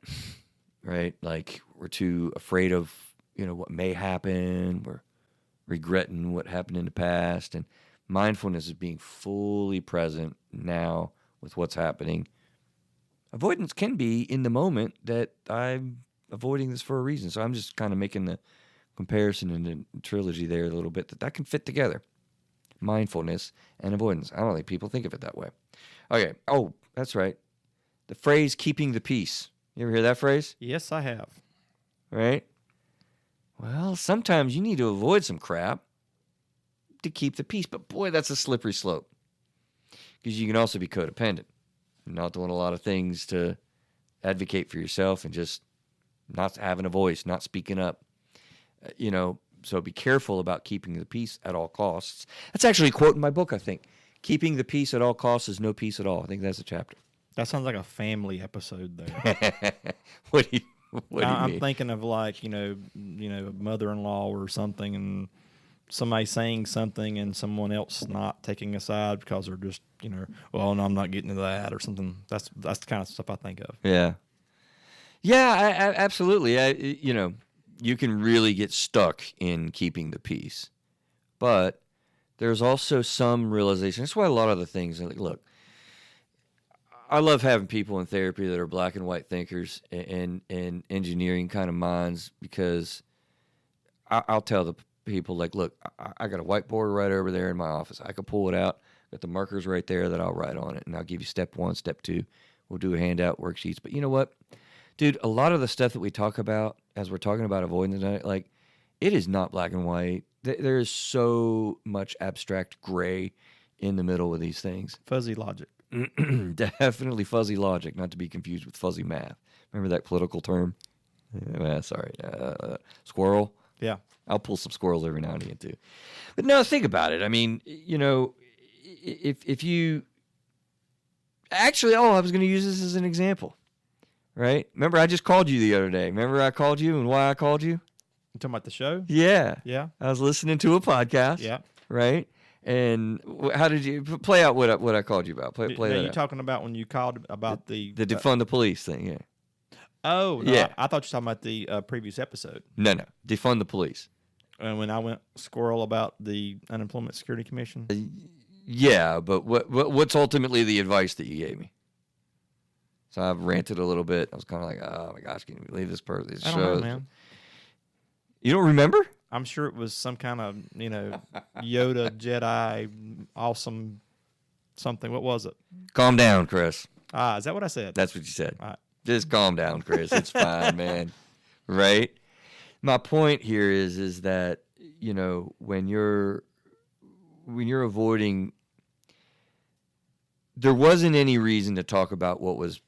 right? Like we're too afraid of what may happen. We're regretting what happened in the past, and mindfulness is being fully present now with what's happening. Avoidance can be in the moment that I'm avoiding this for a reason. So I'm just kind of making the comparison in the trilogy there a little bit that can fit together. Mindfulness and avoidance. I don't think people think of it that way. Okay. Oh, that's right. The phrase keeping the peace. You ever hear that phrase? Yes, I have. Right? Well, sometimes you need to avoid some crap to keep the peace. But boy, that's a slippery slope. Because you can also be codependent. Not doing a lot of things to advocate for yourself and just not having a voice, not speaking up. So be careful about keeping the peace at all costs. That's actually a quote in my book, I think. Keeping the peace at all costs is no peace at all. I think that's a chapter. That sounds like a family episode there. What do you mean? I'm thinking of like, a mother-in-law or something, and somebody saying something and someone else not taking a side because they're just, well, no, I'm not getting to that or something. That's the kind of stuff I think of. Yeah. Yeah, absolutely. You can really get stuck in keeping the peace. But there's also some realization. That's why a lot of the things, like, look, I love having people in therapy that are black and white thinkers and engineering kind of minds, because I'll tell the people, like, look, I got a whiteboard right over there in my office. I can pull it out. Got the markers right there that I'll write on it, and I'll give you step 1, step 2. We'll do a handout, worksheets. But you know what, dude? A lot of the stuff that we talk about as we're talking about avoidance tonight, like, it is not black and white. There is so much abstract gray in the middle of these things. Fuzzy logic. Definitely fuzzy logic, not to be confused with fuzzy math. Remember that political term? Sorry. Squirrel. Yeah. I'll pull some squirrels every now and again too. But no, think about it. I mean, if you actually, I was going to use this as an example, right? Remember, I just called you the other day. Remember I called you and why I called you? You talking about the show? Yeah. Yeah. I was listening to a podcast. Yeah. Right. And how did you play out what I called you about? Play Now, that you out. talking about when you called about the Defund the Police thing, yeah. Oh, no, Yeah. I thought you were talking about the previous episode. No, Defund the Police. And when I went squirrel about the Unemployment Security Commission. Yeah, but what's ultimately the advice that you gave me? So I've ranted a little bit. I was kind of like, oh my gosh, can you believe this person? This I don't show? know, man. You don't remember? I'm sure it was some kind of, Yoda, Jedi, awesome something. What was it? Calm down, Chris. Is that what I said? That's what you said. All right. Just calm down, Chris. It's fine, man. Right? My point here is that, when you're avoiding, there wasn't any reason to talk about what was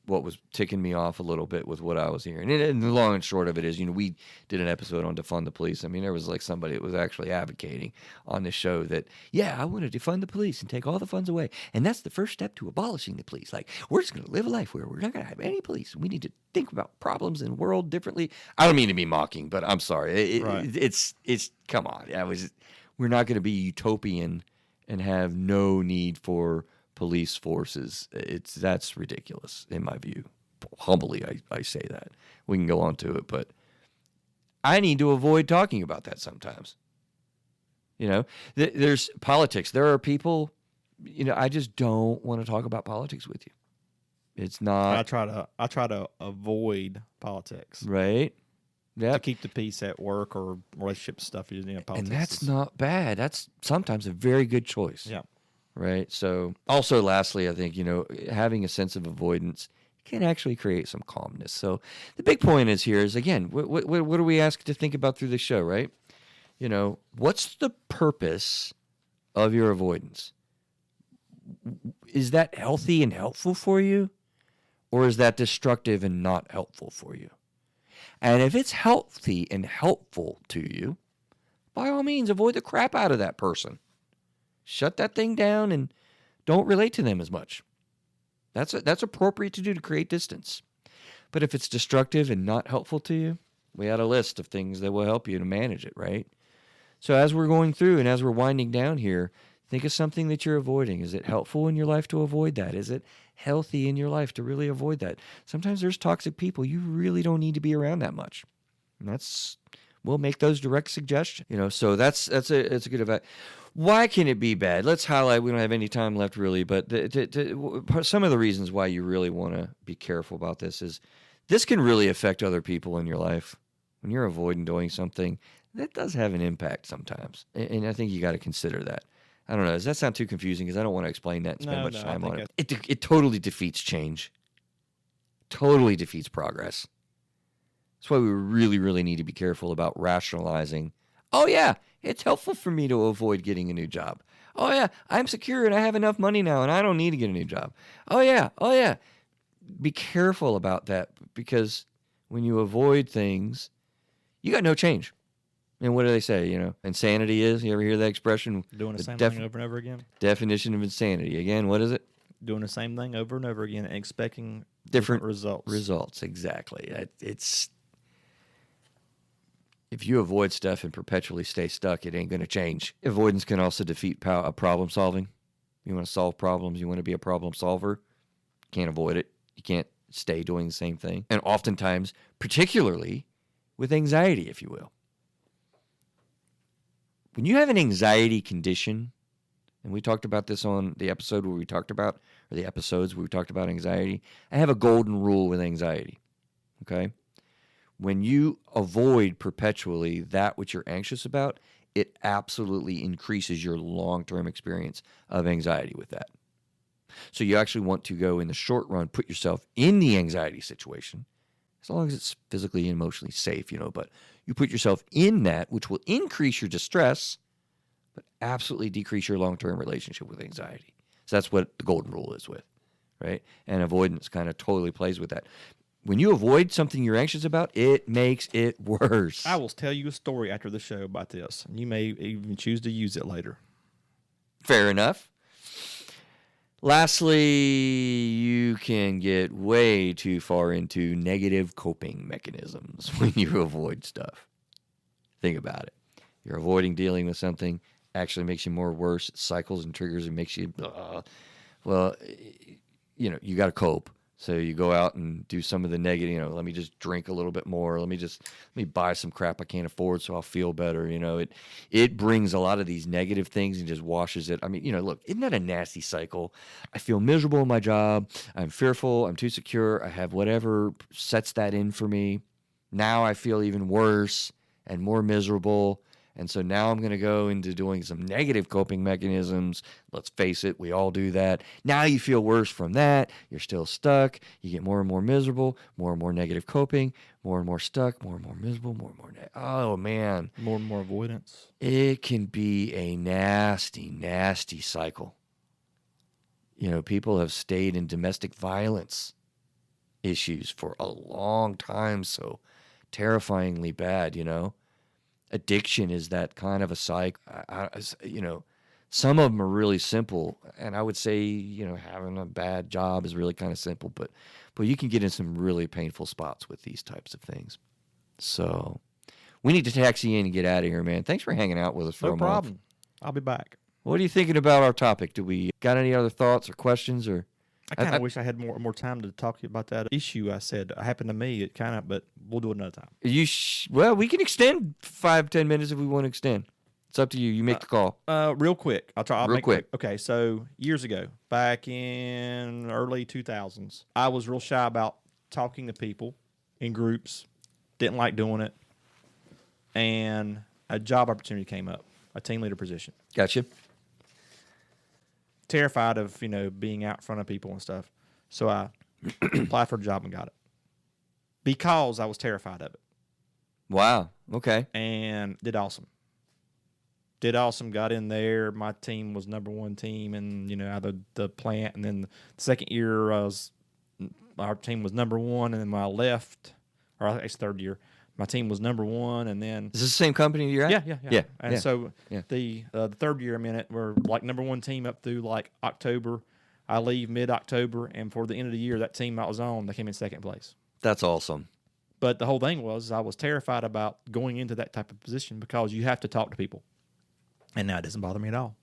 ticking me off a little bit with what I was hearing. And the long and short of it is, we did an episode on defund the police. I mean, there was like somebody that was actually advocating on this show that, I want to defund the police and take all the funds away. And that's the first step to abolishing the police. Like, we're just going to live a life where we're not going to have any police. We need to think about problems in the world differently. I don't mean to be mocking, but I'm sorry. Right. It's come on. We're not going to be utopian and have no need for police forces. That's ridiculous in my view. Humbly, I say that. We can go on to it, but I need to avoid talking about that sometimes. There's politics. There are people, I just don't want to talk about politics with you. It's not. I try to avoid politics. Right. Yeah. To keep the peace at work or relationship stuff. Politics and that's not bad. That's sometimes a very good choice. Yeah. Right. So also lastly, I think, having a sense of avoidance can actually create some calmness. So the big point is again, what do we ask to think about through the show, right? What's the purpose of your avoidance? Is that healthy and helpful for you? Or is that destructive and not helpful for you? And if it's healthy and helpful to you, by all means, avoid the crap out of that person. Shut that thing down and don't relate to them as much. That's appropriate to do to create distance. But if it's destructive and not helpful to you, we had a list of things that will help you to manage it, right? So as we're going through and as we're winding down here, think of something that you're avoiding. Is it helpful in your life to avoid that? Is it healthy in your life to really avoid that? Sometimes there's toxic people you really don't need to be around that much. And we'll make those direct suggestions. So it's a good advice. Why can it be bad? Let's highlight. We don't have any time left, really, but some of the reasons why you really want to be careful about this is this can really affect other people in your life. When you're avoiding doing something, that does have an impact sometimes, and I think you got to consider that. I don't know. Does that sound too confusing? Because I don't want to explain that and spend much time on it. It totally defeats change. Totally defeats progress. That's why we really, really need to be careful about rationalizing. Oh, yeah, it's helpful for me to avoid getting a new job. Oh, yeah, I'm secure and I have enough money now and I don't need to get a new job. Oh, yeah. Be careful about that because when you avoid things, you got no change. And what do they say? Insanity is, you ever hear that expression? Doing the same thing over and over again. Definition of insanity. Again, what is it? Doing the same thing over and over again and expecting different results. Results, exactly. If you avoid stuff and perpetually stay stuck, it ain't going to change. Avoidance can also defeat problem solving. You want to solve problems. You want to be a problem solver. Can't avoid it. You can't stay doing the same thing. And oftentimes, particularly with anxiety, if you will. When you have an anxiety condition, and we talked about this on the episode where we talked about, or the episodes where we talked about anxiety, I have a golden rule with anxiety, okay? When you avoid perpetually that which you're anxious about, it absolutely increases your long-term experience of anxiety with that. So you actually want to go in the short run, put yourself in the anxiety situation, as long as it's physically and emotionally safe, but you put yourself in that, which will increase your distress, but absolutely decrease your long-term relationship with anxiety. So that's what the golden rule is with, right? And avoidance kind of totally plays with that. when you avoid something you're anxious about, it makes it worse. I will tell you a story after the show about this, and you may even choose to use it later. Fair enough. Lastly, you can get way too far into negative coping mechanisms when you avoid stuff. Think about it. You're avoiding dealing with something, actually makes you more worse. It cycles and triggers and makes you, well, you got to cope. So you go out and do some of the negative, let me just drink a little bit more. Let me buy some crap I can't afford so I'll feel better. It brings a lot of these negative things and just washes it. I mean, look, isn't that a nasty cycle? I feel miserable in my job. I'm fearful. I'm too secure. I have whatever sets that in for me. Now I feel even worse and more miserable. And so now I'm going to go into doing some negative coping mechanisms. Let's face it, we all do that. Now you feel worse from that. You're still stuck. You get more and more miserable, more and more negative coping, more and more stuck, more and more miserable, more and more. Oh, man. More and more avoidance. It can be a nasty, nasty cycle. People have stayed in domestic violence issues for a long time, so terrifyingly bad, Addiction is that kind of a cycle. Some of them are really simple, and I would say, having a bad job is really kind of simple, but you can get in some really painful spots with these types of things. So we need to taxi in and get out of here, man. Thanks for hanging out with us for a month. No problem. I'll be back. What are you thinking about our topic? Do we got any other thoughts or questions? Or I kind of wish I had more time to talk to you about that issue I said happened to me. But we'll do it another time. Well, we can extend 5-10 minutes if we want to extend. It's up to you. You make the call. Real quick. I'll real quick. Okay, so years ago, back in early 2000s, I was real shy about talking to people in groups. Didn't like doing it. And a job opportunity came up, a team leader position. Gotcha. Terrified of, being out in front of people and stuff. So I applied for a job and got it. Because I was terrified of it. Wow. Okay. And did awesome. Got in there. My team was number one team and, out of the plant. And then the second year, our team was number one. And then when I left, or I guess third year, my team was number one. And then... Is this the same company you're at? Yeah. And so the third year I'm in it, we're like number one team up through like October. I leave mid-October. And for the end of the year, that team I was on, they came in second place. That's awesome. But the whole thing was I was terrified about going into that type of position because you have to talk to people. And now it doesn't bother me at all.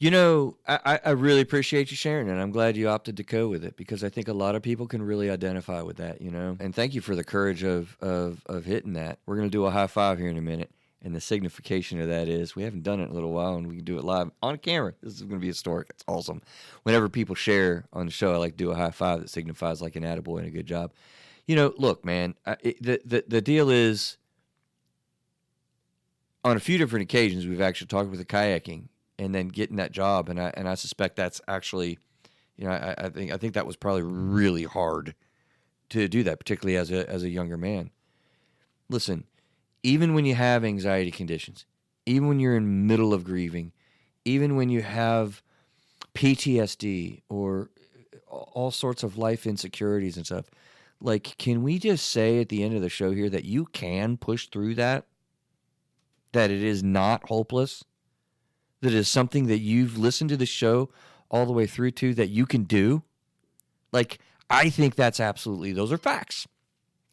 I really appreciate you sharing it. I'm glad you opted to go with it because I think a lot of people can really identify with that, And thank you for the courage of hitting that. We're going to do a high five here in a minute. And the signification of that is we haven't done it in a little while, and we can do it live on camera. This is going to be historic. It's awesome. Whenever people share on the show, I like to do a high five that signifies like an attaboy and a good job. Look, man, the deal is on a few different occasions we've actually talked with the kayaking and then getting that job, and I suspect that's actually, I think that was probably really hard to do that, particularly as a younger man. Listen, even when you have anxiety conditions, even when you're in the middle of grieving, even when you have PTSD or all sorts of life insecurities and stuff, like, can we just say at the end of the show here that you can push through that? That it is not hopeless? That it is something that you've listened to the show all the way through to that you can do? Like, I think that's absolutely, those are facts.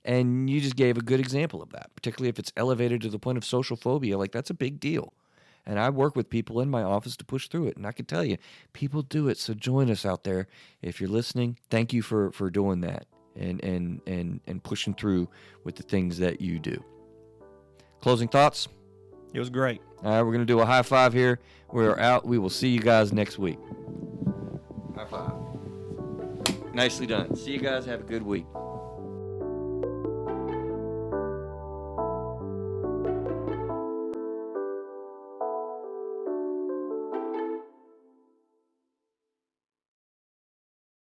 And you just gave a good example of that, particularly if it's elevated to the point of social phobia. Like, that's a big deal. And I work with people in my office to push through it. And I can tell you, people do it. So join us out there. If you're listening, thank you for doing that and pushing through with the things that you do. Closing thoughts? It was great. All right, we're going to do a high five here. We're out. We will see you guys next week. High five. Nicely done. See you guys. Have a good week.